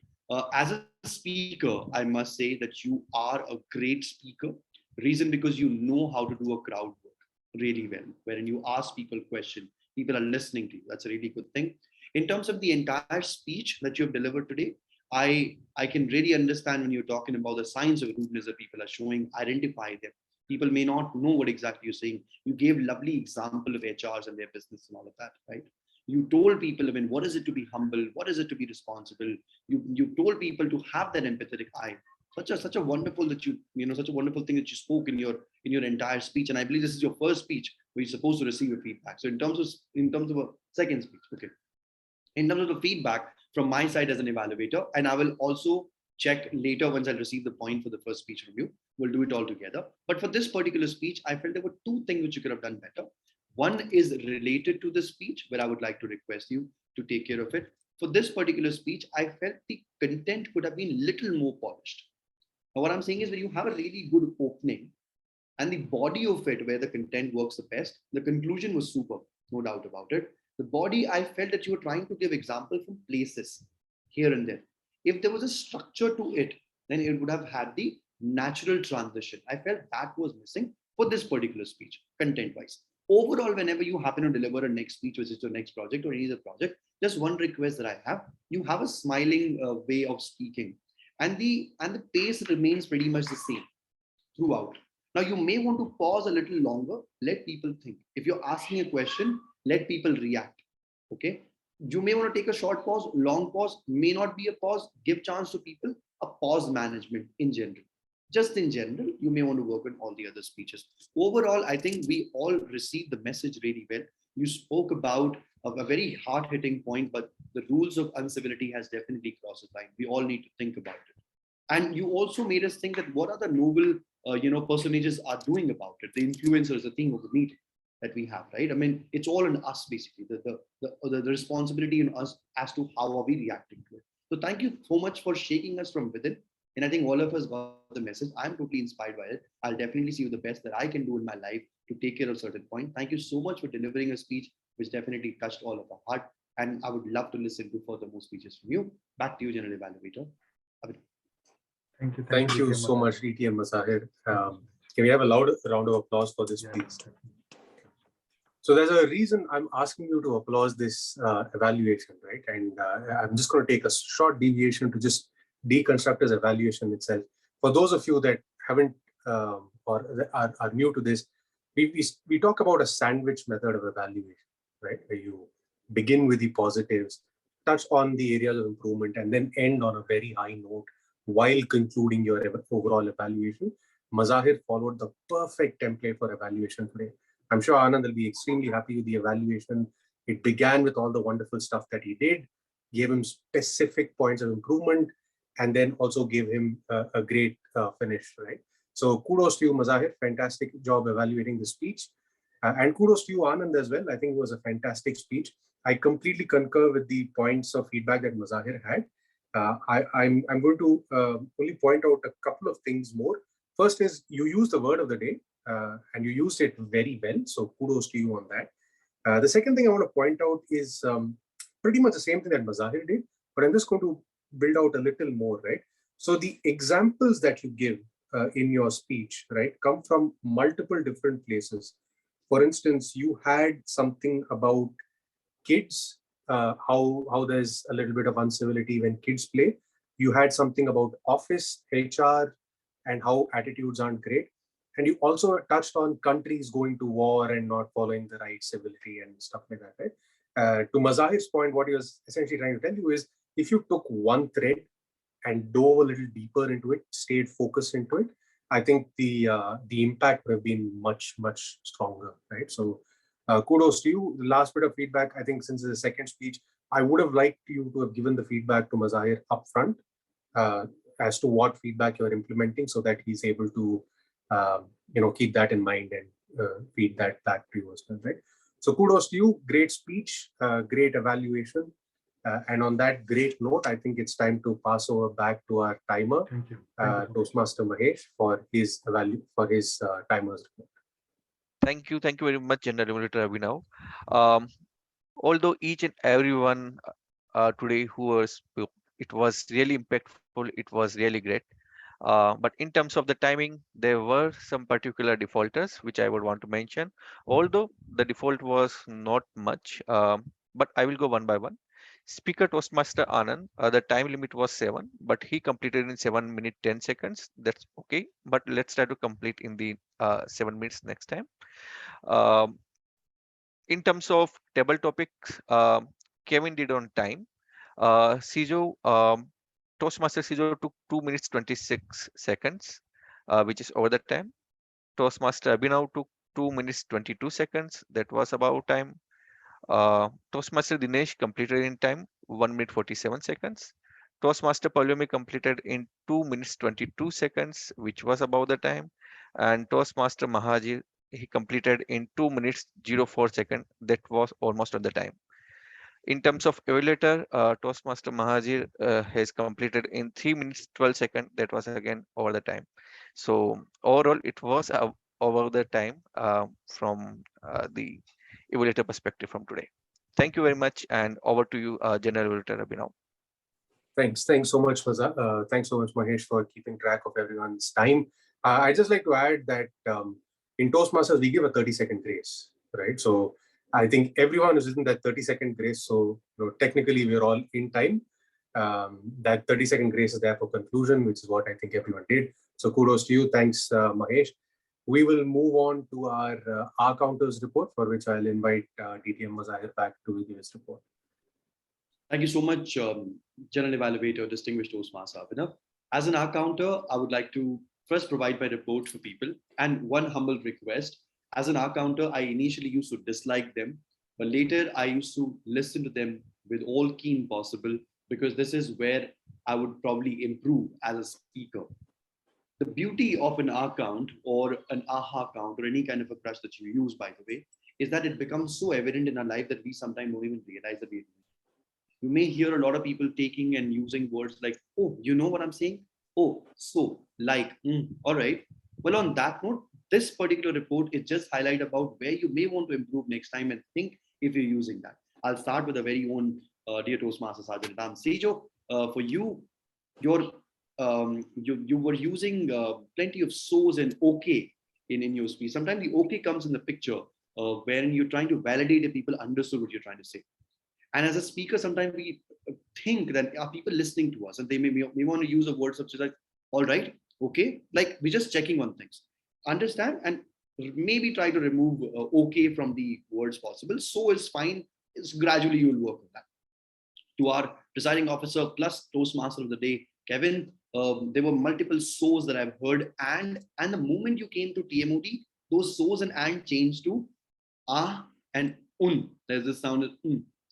As a speaker, I must say that you are a great speaker. Reason because you know how to do a crowd work really well, wherein you ask people questions, people are listening to you. That's a really good thing. In terms of the entire speech that you have delivered today, I can really understand when you're talking about the signs of rudeness that people are showing, identify them. People may not know what exactly you're saying. You gave lovely example of HRs and their business and all of that, right? You told people, what is it to be humble? What is it to be responsible? You told people to have that empathetic eye. Such a wonderful that such a wonderful thing that you spoke in your entire speech. And I believe this is your first speech where you're supposed to receive a feedback. So in terms of a second speech, okay. In terms of the feedback from my side as an evaluator, and I will also check later once I receive the point for the first speech review. We'll do it all together. But for this particular speech, I felt there were two things which you could have done better. One is related to the speech, where I would like to request you to take care of it. For this particular speech, I felt the content could have been little more polished. Now, what I'm saying is, when you have a really good opening and the body of it, where the content works the best, the conclusion was super, no doubt about it. The body, I felt that you were trying to give example from places here and there. If there was a structure to it, then it would have had the natural transition. I felt that was missing for this particular speech, content-wise. Overall, whenever you happen to deliver a next speech, which is your next project or any other project, just one request that I have, you have a smiling way of speaking, and the pace remains pretty much the same throughout. Now, you may want to pause a little longer, let people think. If you're asking a question, let people react, okay? You may want to take a short pause, long pause, may not be a pause, give chance to people, a pause management in general. Just in general, you may want to work on all the other speeches. Overall, I think we all received the message really well. You spoke about a very hard-hitting point, but the rules of uncivility has definitely crossed the line. We all need to think about it. And you also made us think that what are the noble personages are doing about it. The influencer is the theme of the meeting that we have, right? It's all on us, basically, the responsibility in us as to how are we reacting to it. So thank you so much for shaking us from within. And I think all of us got the message. I'm totally inspired by it. I'll definitely see the best that I can do in my life to take care of a certain point. Thank you so much for delivering a speech which definitely touched all of our heart. And I would love to listen to further more speeches from you. Back to you, General Evaluator. Thank you. Thank you so much, DTM Mazahir. Can we have a loud round of applause for this, please? So there's a reason I'm asking you to applaud this evaluation, right? And I'm just going to take a short deviation to just deconstruct his evaluation itself. For those of you that haven't or are new to this, we talk about a sandwich method of evaluation, right? Where you begin with the positives, touch on the areas of improvement, and then end on a very high note while concluding your overall evaluation. Mazahir followed the perfect template for evaluation today. I'm sure Anand will be extremely happy with the evaluation. It began with all the wonderful stuff that he did, gave him specific points of improvement, and then also gave him a great finish, right? So kudos to you, Mazahir. Fantastic job evaluating the speech. And kudos to you, Anand, as well. I think it was a fantastic speech. I completely concur with the points of feedback that Mazahir had. I'm going to only point out a couple of things more. First is you used the word of the day and you used it very well. So kudos to you on that. The second thing I want to point out is pretty much the same thing that Mazahir did, but I'm just going to build out a little more, right? So the examples that you give in your speech, right, come from multiple different places. For instance, you had something about kids, how there's a little bit of uncivility when kids play. You had something about office, HR, and how attitudes aren't great. And you also touched on countries going to war and not following the right civility and stuff like that, right? To Mazahir's point, what he was essentially trying to tell you is, if you took one thread and dove a little deeper into it, stayed focused into it, I think the impact would have been much, much stronger, right? So kudos to you. The last bit of feedback, I think since the second speech, I would have liked you to have given the feedback to Mazahir upfront as to what feedback you're implementing, so that he's able to keep that in mind and feed that back to you as well, right? So kudos to you. Great speech, great evaluation. And on that great note, I think it's time to pass over back to our timer, Thank you. Toastmaster Mahesh, for his timer's report. Thank you very much, General Evaluator Abhinav. Although each and everyone today who was, it was really impactful, it was really great. But in terms of the timing, there were some particular defaulters which I would want to mention. Although the default was not much, but I will go one by one. Speaker Toastmaster Anand, the time limit was 7, but he completed in 7 minutes 10 seconds. That's okay, but let's try to complete in the 7 minutes next time. In terms of table topics, Kevin did on time. Sijo, Toastmaster Sijo took 2 minutes 26 seconds, which is over the time. Toastmaster Abhinav took 2 minutes 22 seconds. That was about time. Toastmaster Dinesh completed in time, 1 minute 47 seconds. Toastmaster Palomi completed in 2 minutes 22 seconds, which was about the time. And Toastmaster Mahajir, he completed in 2 minutes 04 seconds. That was almost on the time. In terms of evaluator, Toastmaster Mahajir has completed in 3 minutes 12 seconds. That was again over the time. So overall, it was over the time from the evaluator perspective from today. Thank you very much, and over to you, General Evaluator Abhinav. Thanks so much, thanks so much, Mahesh, for keeping track of everyone's time. I just like to add that in Toastmasters we give a 30-second grace, right? So I think everyone is within that 30-second grace. So technically we're all in time. That 30-second grace is there for conclusion, which is what I think everyone did. So kudos to you. Thanks, Mahesh. We will move on to our counters report, for which I'll invite DTM Mazahir back to give his report. Thank you so much, General Evaluator, Distinguished Toastmaster Abhinav. As an counter, I would like to first provide my report for people, and one humble request. As an counter, I initially used to dislike them, but later I used to listen to them with all keen possible, because this is where I would probably improve as a speaker. The beauty of an count or an aha count or any kind of a crush that you use, by the way, is that it becomes so evident in our life that we sometimes don't even realize that we're doing it. You may hear a lot of people taking and using words like, oh, you know what I'm saying? Oh, so, like, all right. Well, on that note, this particular report is just highlight about where you may want to improve next time and think if you're using that. I'll start with a very own dear Toastmaster Sergeant Dan Sejo. For you, you were using plenty of so's and okay in your speech. Sometimes the okay comes in the picture when you're trying to validate if people understood what you're trying to say. And as a speaker, sometimes we think that are people listening to us, and they may want to use a word such as like, all right, okay, like we're just checking on things. Understand and maybe try to remove okay from the words possible. So is fine. It's gradually you will work with that. To our presiding officer plus Toastmaster of the day, Kevin, there were multiple so's that I've heard, and the moment you came to TMOD, those so's and changed to and There's this sound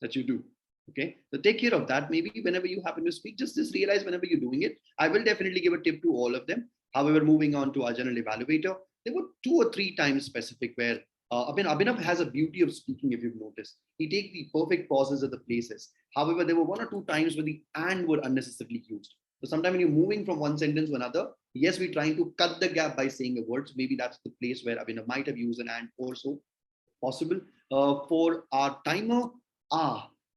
that you do. Okay, so take care of that. Maybe whenever you happen to speak, just realize whenever you're doing it. I will definitely give a tip to all of them. However, moving on to our general evaluator, there were 2 or 3 times specific where Abhinav has a beauty of speaking. If you've noticed, he takes the perfect pauses at the places. However, there were 1 or 2 times where the and were unnecessarily used. So sometimes when you're moving from one sentence to another, yes, we're trying to cut the gap by saying a word. So maybe that's the place where Abhinav might have used an and or so possible. For our timer,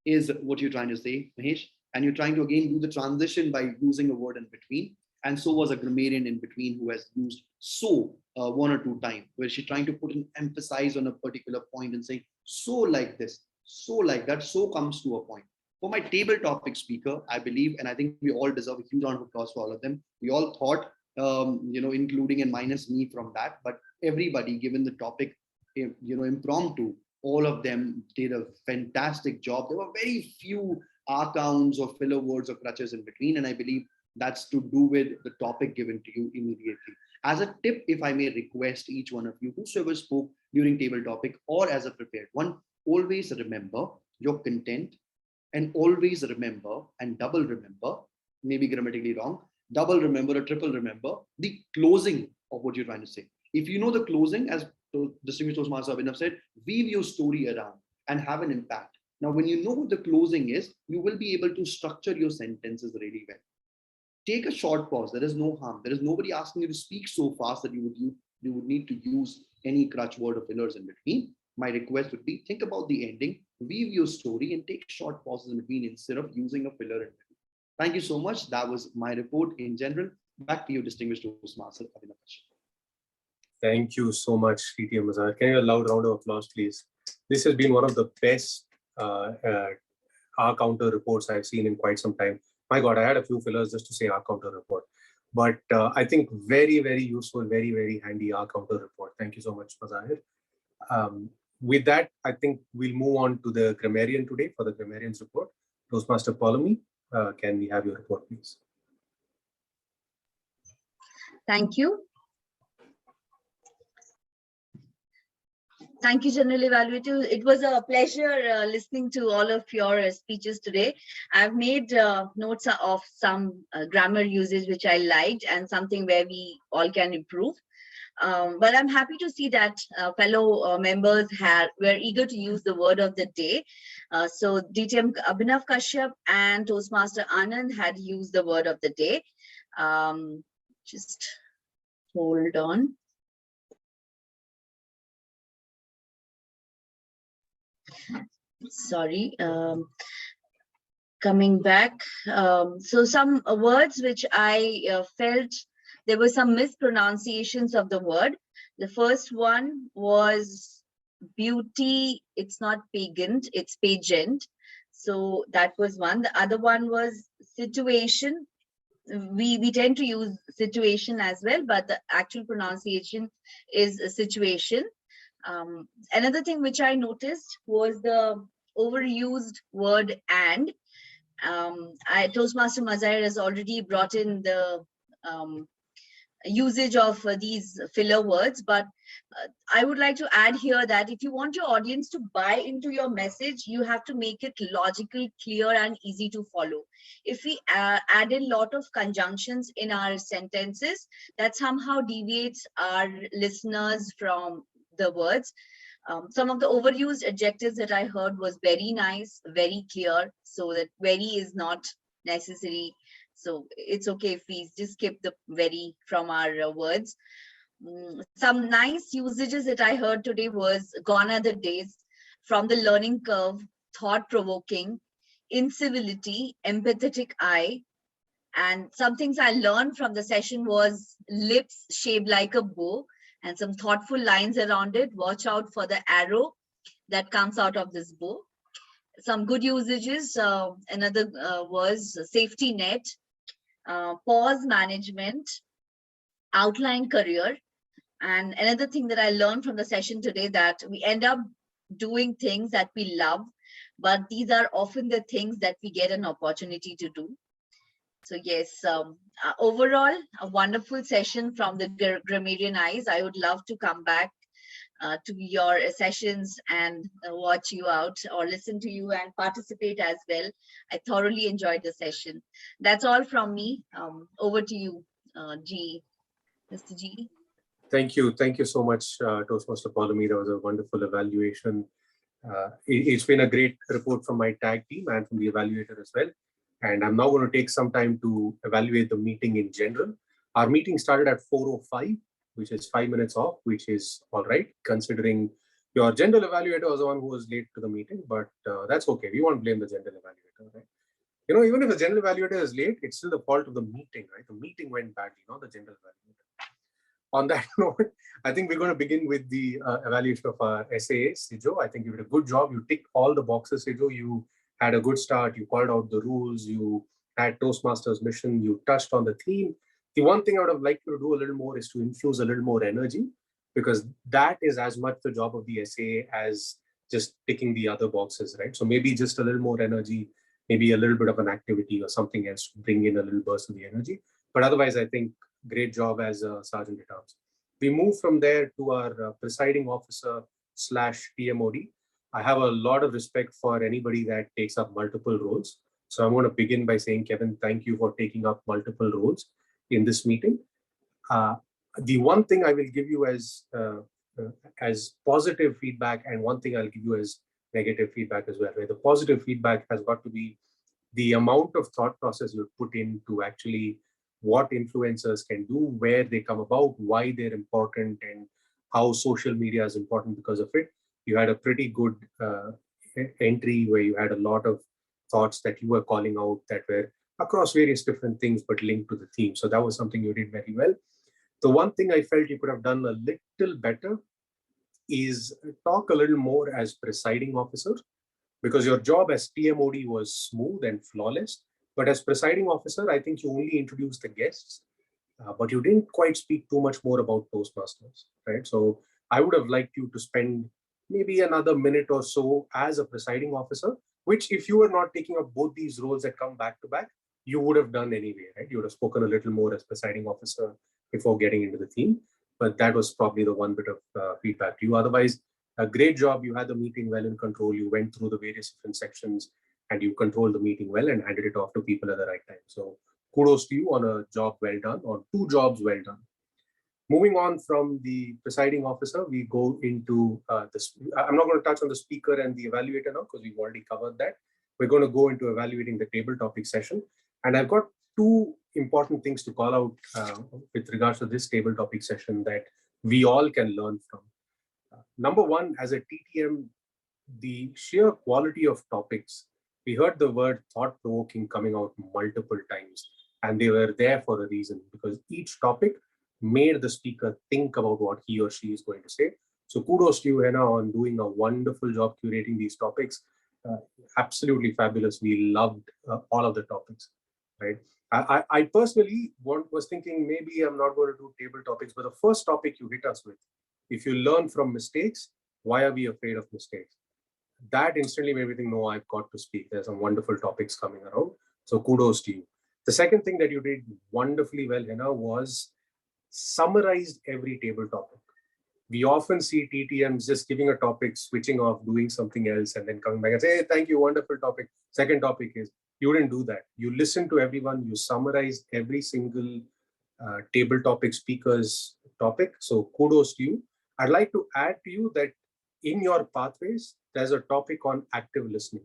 is what you're trying to say, Mahesh. And you're trying to again do the transition by using a word in between. And so was a grammarian in between who has used so one or two times, where she's trying to put an emphasis on a particular point and saying, so like this, so like that, so comes to a point. For my table topic speaker, I believe, and I think we all deserve a huge round of applause for all of them. We all thought, including and minus me from that, but everybody, given the topic, impromptu, all of them did a fantastic job. There were very few accounts or filler words or crutches in between, and I believe that's to do with the topic given to you immediately. As a tip, if I may request each one of you, whosoever spoke during table topic or as a prepared one, always remember your content, and always remember and double remember, maybe grammatically wrong, double remember or triple remember the closing of what you're trying to say. If you know the closing, as distinguished Toastmaster Abhinav said, weave your story around and have an impact. Now, when you know what the closing is, you will be able to structure your sentences really well. Take a short pause. There is no harm. There is nobody asking you to speak so fast that you would need to use any crutch word or fillers in between. My request would be, think about the ending, weave your story, and take short pauses in between instead of using a filler in between. Thank you so much. That was my report in general. Back to you, distinguished Toastmaster Abhinav. Thank you so much, TTM Mazhar. Can you have a loud round of applause, please? This has been one of the best R counter reports I've seen in quite some time. My God, I had a few fillers just to say R counter report. But I think very, very useful, very, very handy R counter report. Thank you so much, Mazahir. With that, I think we'll move on to the grammarian today for the grammarian's report. Toastmaster Paulomi, can we have your report, please? Thank you. Thank you, General Evaluator. It was a pleasure listening to all of your speeches today. I've made notes of some grammar usage which I liked and something where we all can improve. But I'm happy to see that fellow members were eager to use the word of the day. So DTM Abhinav Kashyap and Toastmaster Anand had used the word of the day. Just hold on. Sorry, coming back. So some words which I felt there were some mispronunciations of the word. The first one was beauty. It's not pageant, it's pageant. So that was one. The other one was situation. We tend to use situation as well, but the actual pronunciation is a situation. Another thing which I noticed was the overused word and. Toastmaster Mazahir has already brought in the usage of these filler words, but I would like to add here that if you want your audience to buy into your message, you have to make it logical, clear, and easy to follow. If we add a lot of conjunctions in our sentences, that somehow deviates our listeners from the words. Some of the overused adjectives that I heard was very nice, very clear, so that very is not necessary. So it's okay if we just skip the very from our words. Some nice usages that I heard today was gone are the days, from the learning curve, thought-provoking, incivility, empathetic eye. And some things I learned from the session was lips shaped like a bow, and some thoughtful lines around it. Watch out for the arrow that comes out of this bow. Some good usages, another was safety net, pause management, outline career. And another thing that I learned from the session today, that we end up doing things that we love, but these are often the things that we get an opportunity to do. So yes, overall, a wonderful session from the grammarian eyes. I would love to come back to your sessions and watch you out or listen to you and participate as well. I thoroughly enjoyed the session. That's all from me. Over to you, G. Mr. G. Thank you. Thank you so much, Toastmaster Paulomi. That was a wonderful evaluation. It's been a great report from my tag team and from the evaluator as well. And I'm now going to take some time to evaluate the meeting in general. Our meeting started at 4:05, which is 5 minutes off, which is all right, considering Your general evaluator was the one who was late to the meeting, but that's okay. We won't blame the general evaluator, right? You know, even if the general evaluator is late, it's still the fault of the meeting, right? The meeting went badly, not the general evaluator. On that note, I think we're going to begin with the evaluation of our SAAs. Sijo, I think you did a good job. You ticked all the boxes, Sijo. You had a good start. You called out the rules. You had Toastmasters mission. You touched on the theme. The one thing I would have liked you to do a little more is to infuse a little more energy, because that is as much the job of the SAA as just ticking the other boxes, right? So maybe just a little more energy, maybe a little bit of an activity or something else to bring in a little burst of the energy. But otherwise, I think great job as a Sergeant at Arms. We move from there to our presiding officer / TMOD. I have a lot of respect for anybody that takes up multiple roles. So I'm going to begin by saying, Kevin, thank you for taking up multiple roles in this meeting. The one thing I will give you as positive feedback, and one thing I'll give you as negative feedback as well. Right? The positive feedback has got to be the amount of thought process you put into actually what influencers can do, where they come about, why they're important, and how social media is important because of it. You had a pretty good entry where you had a lot of thoughts that you were calling out that were across various different things, but linked to the theme. So that was something you did very well. The one thing I felt you could have done a little better is talk a little more as presiding officer, because your job as TMOD was smooth and flawless. But as presiding officer, I think you only introduced the guests, but you didn't quite speak too much more about Toastmasters, right? So I would have liked you to spend maybe another minute or so as a presiding officer, which if you were not taking up both these roles that come back to back, you would have done anyway, right? You would have spoken a little more as presiding officer before getting into the theme. But that was probably the one bit of feedback to you. Otherwise, a great job. You had the meeting well in control. You went through the various different sections and you controlled the meeting well and handed it off to people at the right time. So kudos to you on a job well done, or two jobs well done. Moving on from the presiding officer, we go into this. I'm not going to touch on the speaker and the evaluator now because we've already covered that. We're going to go into evaluating the table topic session. And I've got two important things to call out with regards to this table topic session that we all can learn from. Number one, as a TTM, the sheer quality of topics. We heard the word thought-provoking coming out multiple times, and they were there for a reason, because each topic made the speaker think about what he or she is going to say. So kudos to you, Henna, on doing a wonderful job curating these topics. Absolutely fabulous. We loved all of the topics, right? I personally was thinking maybe I'm not going to do table topics, but the first topic you hit us with, if you learn from mistakes, why are we afraid of mistakes? That instantly made me think, no, I've got to speak. There's some wonderful topics coming around. So kudos to you. The second thing that you did wonderfully well, Henna, was summarized every table topic. We often see TTMs just giving a topic, switching off, doing something else, and then coming back and say, hey, thank you, wonderful topic. Second topic is, you didn't do that. You listened to everyone. You summarized every single table topic speaker's topic. So kudos to you. I'd like to add to you that in your pathways, there's a topic on active listening.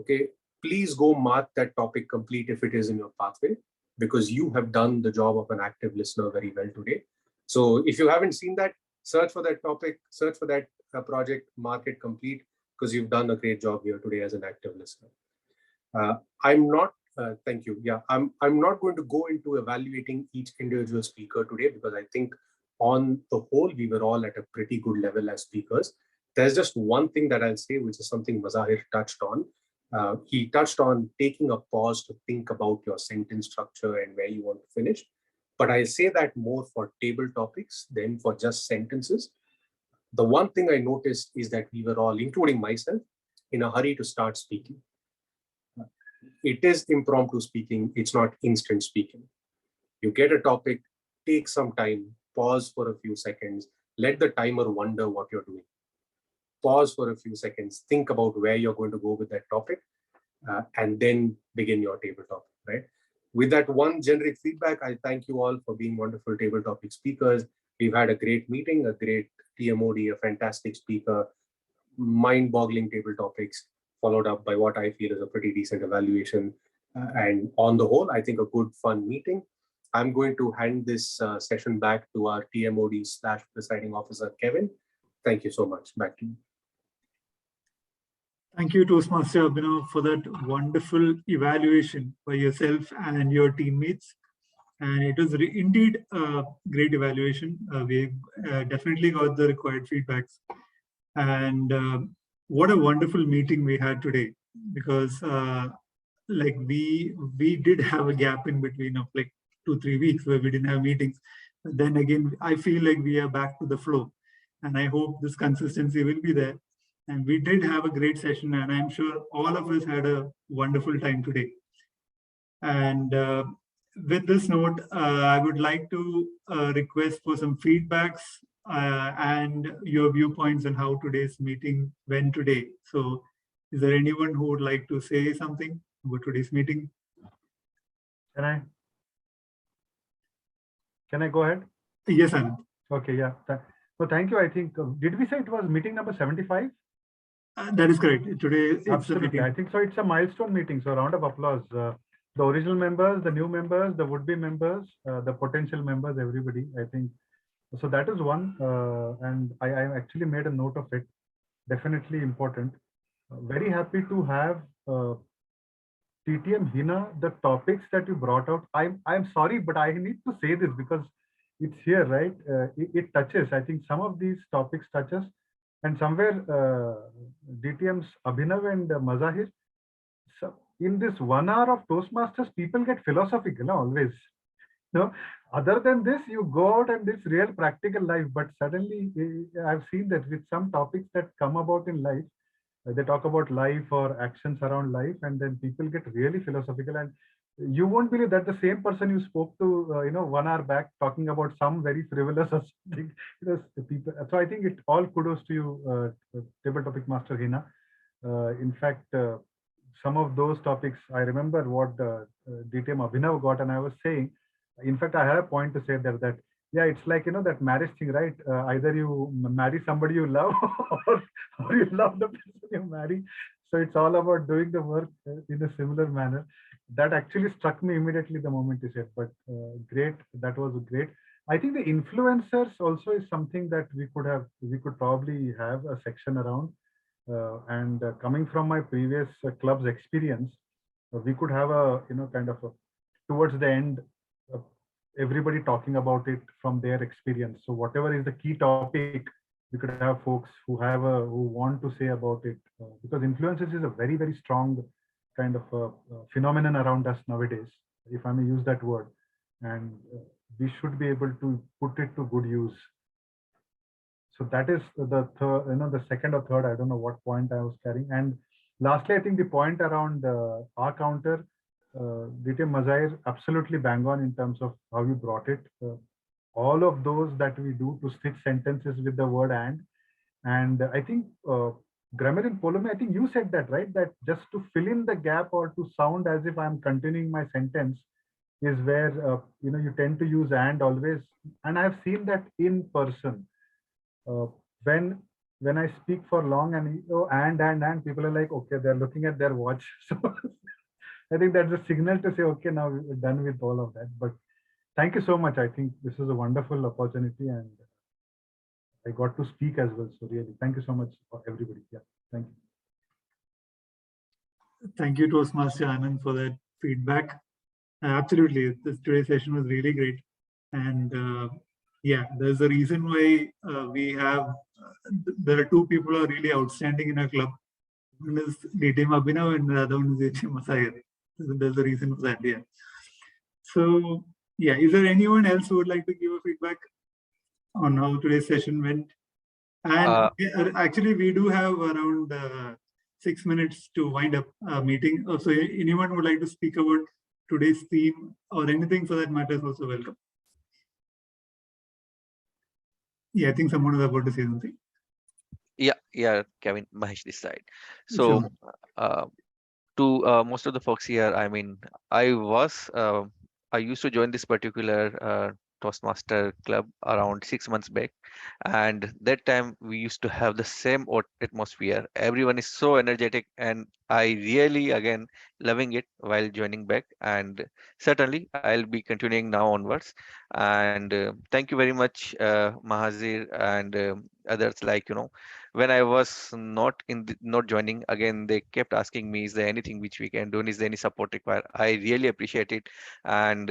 Okay, please go mark that topic complete if it is in your pathway, because you have done the job of an active listener very well today. So if you haven't seen that, search for that topic, search for that project, mark it complete, because you've done a great job here today as an active listener. I'm not, thank you. Yeah, I'm not going to go into evaluating each individual speaker today, because I think on the whole, we were all at a pretty good level as speakers. There's just one thing that I'll say, which is something Mazahir touched on. He touched on taking a pause to think about your sentence structure and where you want to finish. But I say that more for table topics than for just sentences. The one thing I noticed is that we were all, including myself, in a hurry to start speaking. It is impromptu speaking. It's not instant speaking. You get a topic, take some time, pause for a few seconds, let the timer wonder what you're doing. Pause for a few seconds, think about where you're going to go with that topic, and then begin your table topic, right? With that one generic feedback, I thank you all for being wonderful table topic speakers. We've had a great meeting, a great TMOD, a fantastic speaker, mind-boggling table topics, followed up by what I feel is a pretty decent evaluation. And on the whole, I think a good, fun meeting. I'm going to hand this session back to our TMOD / presiding officer, Kevin, Thank you so much. Back to you. Thank you, Toastmaster Abhinav, for that wonderful evaluation by yourself and your teammates. And it was indeed a great evaluation. We definitely got the required feedbacks. And what a wonderful meeting we had today, because like we did have a gap in between of like 2-3 weeks where we didn't have meetings. But then again, I feel like we are back to the flow, and I hope this consistency will be there. And we did have a great session, and I'm sure all of us had a wonderful time today. And with this note, I would like to request for some feedbacks and your viewpoints on how today's meeting went today. So is there anyone who would like to say something about today's meeting? Can I go ahead? Yes, Anand. Okay, yeah. So thank you. I think, did we say it was meeting number 75? That is correct. Today, it's absolutely. I think so. It's a milestone meeting. So a round of applause. The original members, the new members, the would-be members, the potential members, everybody. I think so. That is one, and I actually made a note of it. Definitely important. Very happy to have TTM Hina. The topics that you brought out. I'm sorry, but I need to say this because it's here, right? It touches. I think some of these topics touches. And somewhere DTM's Abhinav and Mazahir, so in this 1 hour of Toastmasters, people get philosophical, always. Other than this, you go out and it's real practical life. But suddenly, I've seen that with some topics that come about in life, they talk about life or actions around life, and then people get really philosophical. And you won't believe that the same person you spoke to, 1 hour back, talking about some very frivolous or something. People. So I think it all kudos to you, Table Topic Master Hina. In fact, some of those topics, I remember what DTM Abhinav got, and I was saying, in fact, I had a point to say there that, yeah, it's like, that marriage thing, right? Either you marry somebody you love or you love the person you marry. So it's all about doing the work in a similar manner. That actually struck me immediately the moment you said, but great. That was great. I think the influencers also is something that we could probably have a section around. And coming from my previous club's experience, we could have a, kind of towards the end, everybody talking about it from their experience. So whatever is the key topic, we could have folks who want to say about it, because influences is a very, very strong kind of phenomenon around us nowadays, if I may use that word, and we should be able to put it to good use. So that is the third, the second or third, I don't know what point I was carrying. And lastly, I think the point around R counter, DTM Mazahir, absolutely bang on in terms of how you brought it. All of those that we do to stitch sentences with the word and I think grammar in Polomi, I think you said that, right? That just to fill in the gap or to sound as if I'm continuing my sentence is where, you tend to use and always. And I've seen that in person. When I speak for long and people are like, okay, they're looking at their watch. So I think that's a signal to say, okay, now we're done with all of that. But thank you so much. I think this is a wonderful opportunity and I got to speak as well. So really, thank you so much for everybody. Yeah, thank you. Thank you, Toastmaster Anand, for that feedback. Absolutely, today's session was really great. And yeah, there's a reason why there are two people who are really outstanding in our club. One is DTM Abhinav and the other one is DTM Mazahir. There's a reason for that, yeah. So yeah, is there anyone else who would like to give a feedback on how today's session went? And actually, we do have around 6 minutes to wind up a meeting. So anyone would like to speak about today's theme or anything for that matter is also welcome. Yeah, I think someone is about to say something. Yeah, Kevin, Mahesh this side. So to most of the folks here, I mean, I used to join this particular Toastmaster club around 6 months back, and that time we used to have the same atmosphere. Everyone is so energetic, and I really again loving it while joining back. And certainly I'll be continuing now onwards. And thank you very much, Mahazir and others. Like, when I was not joining again, they kept asking me, is there anything which we can do? And is there any support required? I really appreciate it. And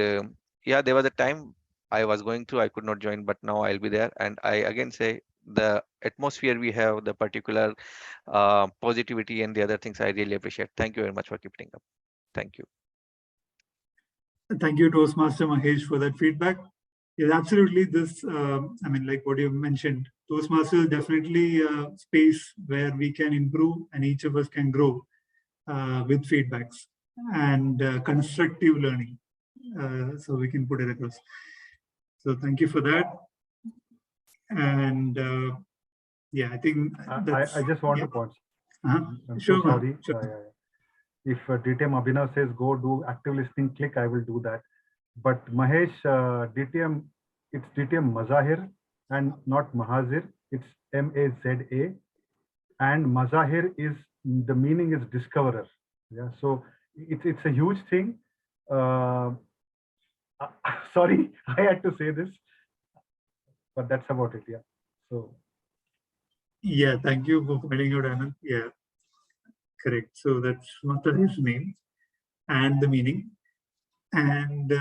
yeah, there was a time I was going through, I could not join, but now I'll be there. And I again say the atmosphere we have, the particular positivity and the other things, I really appreciate. Thank you very much for keeping up. Thank you. Thank you, Toastmaster Mahesh, for that feedback. Yes, absolutely. This, I mean, like what you mentioned, Toastmasters is definitely a space where we can improve and each of us can grow with feedbacks and constructive learning. So we can put it across. So thank you for that. And yeah, I think I just want to point. I'm sure, so sorry. sure. If DTM Abhinav says go do active listening, click, I will do that. But Mahesh, DTM, it's DTM Mazahir and not Mahazir. It's M-A-Z-A. And Mazahir is, the meaning is discoverer. Yeah, so it's a huge thing. Sorry, I had to say this, but that's about it. Yeah. So. Yeah, thank you for pointing out, Anand. Yeah, correct. So that's Mazahir's name and the meaning. And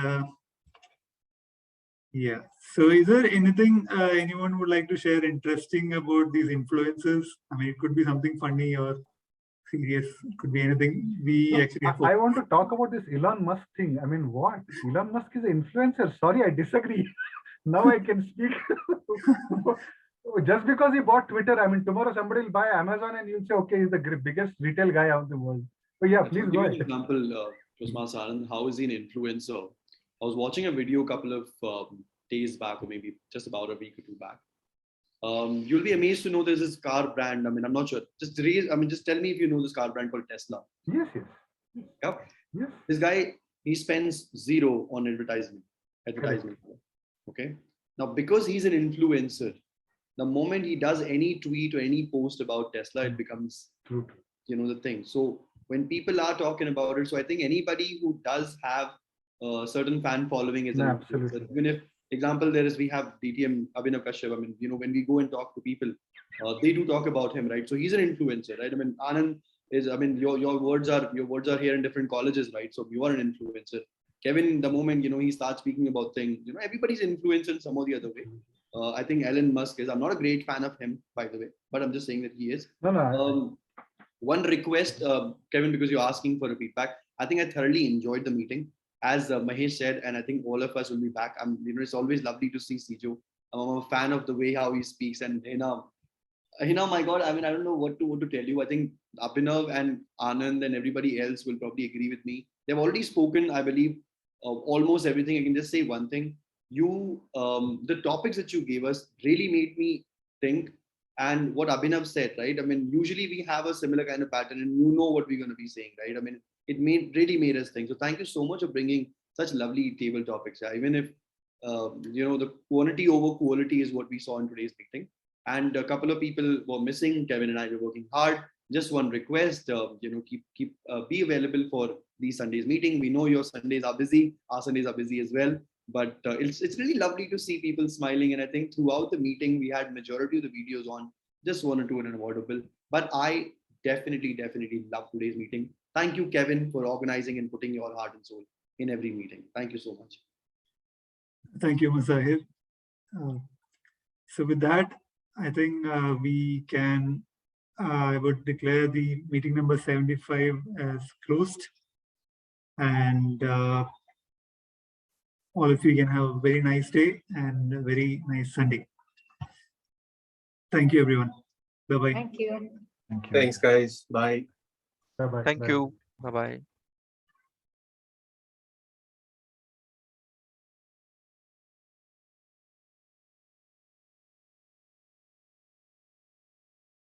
yeah, so is there anything anyone would like to share interesting about these influences? I mean, it could be something funny or serious. It could be anything. I want to talk about this Elon Musk thing. I mean, what? Elon Musk is an influencer. Sorry, I disagree. Now I can speak. Just because he bought Twitter, I mean, tomorrow somebody will buy Amazon and you'll say, okay, he's the biggest retail guy out of the world. So yeah, please go ahead. Give an example, Toastmaster Anand, how is he an influencer? I was watching a video a couple of days back, or maybe just about a week or two back. You'll be amazed to know there's this car brand. I mean, I'm not sure. Just tell me if you know this car brand called Tesla. Yes. Yeah. Yes. This guy, he spends zero on advertisement. Okay. Now, because he's an influencer, the moment he does any tweet or any post about Tesla, it becomes, the thing. So when people are talking about it, so I think anybody who does have a certain fan following is an influencer. Even if, example, we have DTM Abhinav Kashyap. I mean, when we go and talk to people, they do talk about him, right? So he's an influencer, right? I mean, Anand is, I mean, your words are here in different colleges, right? So you are an influencer. Kevin, the moment, he starts speaking about things, everybody's influencer in some or the other way. I think Elon Musk is. I'm not a great fan of him, by the way, but I'm just saying that he is. One request, Kevin, because you're asking for a feedback. I think I thoroughly enjoyed the meeting. As Mahesh said, and I think all of us will be back. It's always lovely to see Sijo. I'm a fan of the way how he speaks. And my God, I mean, I don't know what to tell you. I think Abhinav and Anand and everybody else will probably agree with me. They've already spoken, I believe, almost everything. I can just say one thing. The topics that you gave us really made me think, and what Abhinav said, right? I mean, usually we have a similar kind of pattern and what we're going to be saying, right? I mean, it really made us think. So thank you so much for bringing such lovely table topics. Yeah? Even if, the quantity over quality is what we saw in today's meeting. And a couple of people were missing. Kevin and I were working hard. Just one request, be available for these Sundays meeting. We know your Sundays are busy. Our Sundays are busy as well. But it's really lovely to see people smiling. And I think throughout the meeting, we had majority of the videos on, just one or two unavoidable. But I definitely love today's meeting. Thank you, Kevin, for organizing and putting your heart and soul in every meeting. Thank you so much. Thank you, Mazahir. So with that, I think we can, I would declare the meeting number 75 as closed. And all of you can have a very nice day and a very nice Sunday. Thank you, everyone. Bye-bye. Thank you. Thanks, guys. Bye. Bye-bye. Thank you. Bye-bye.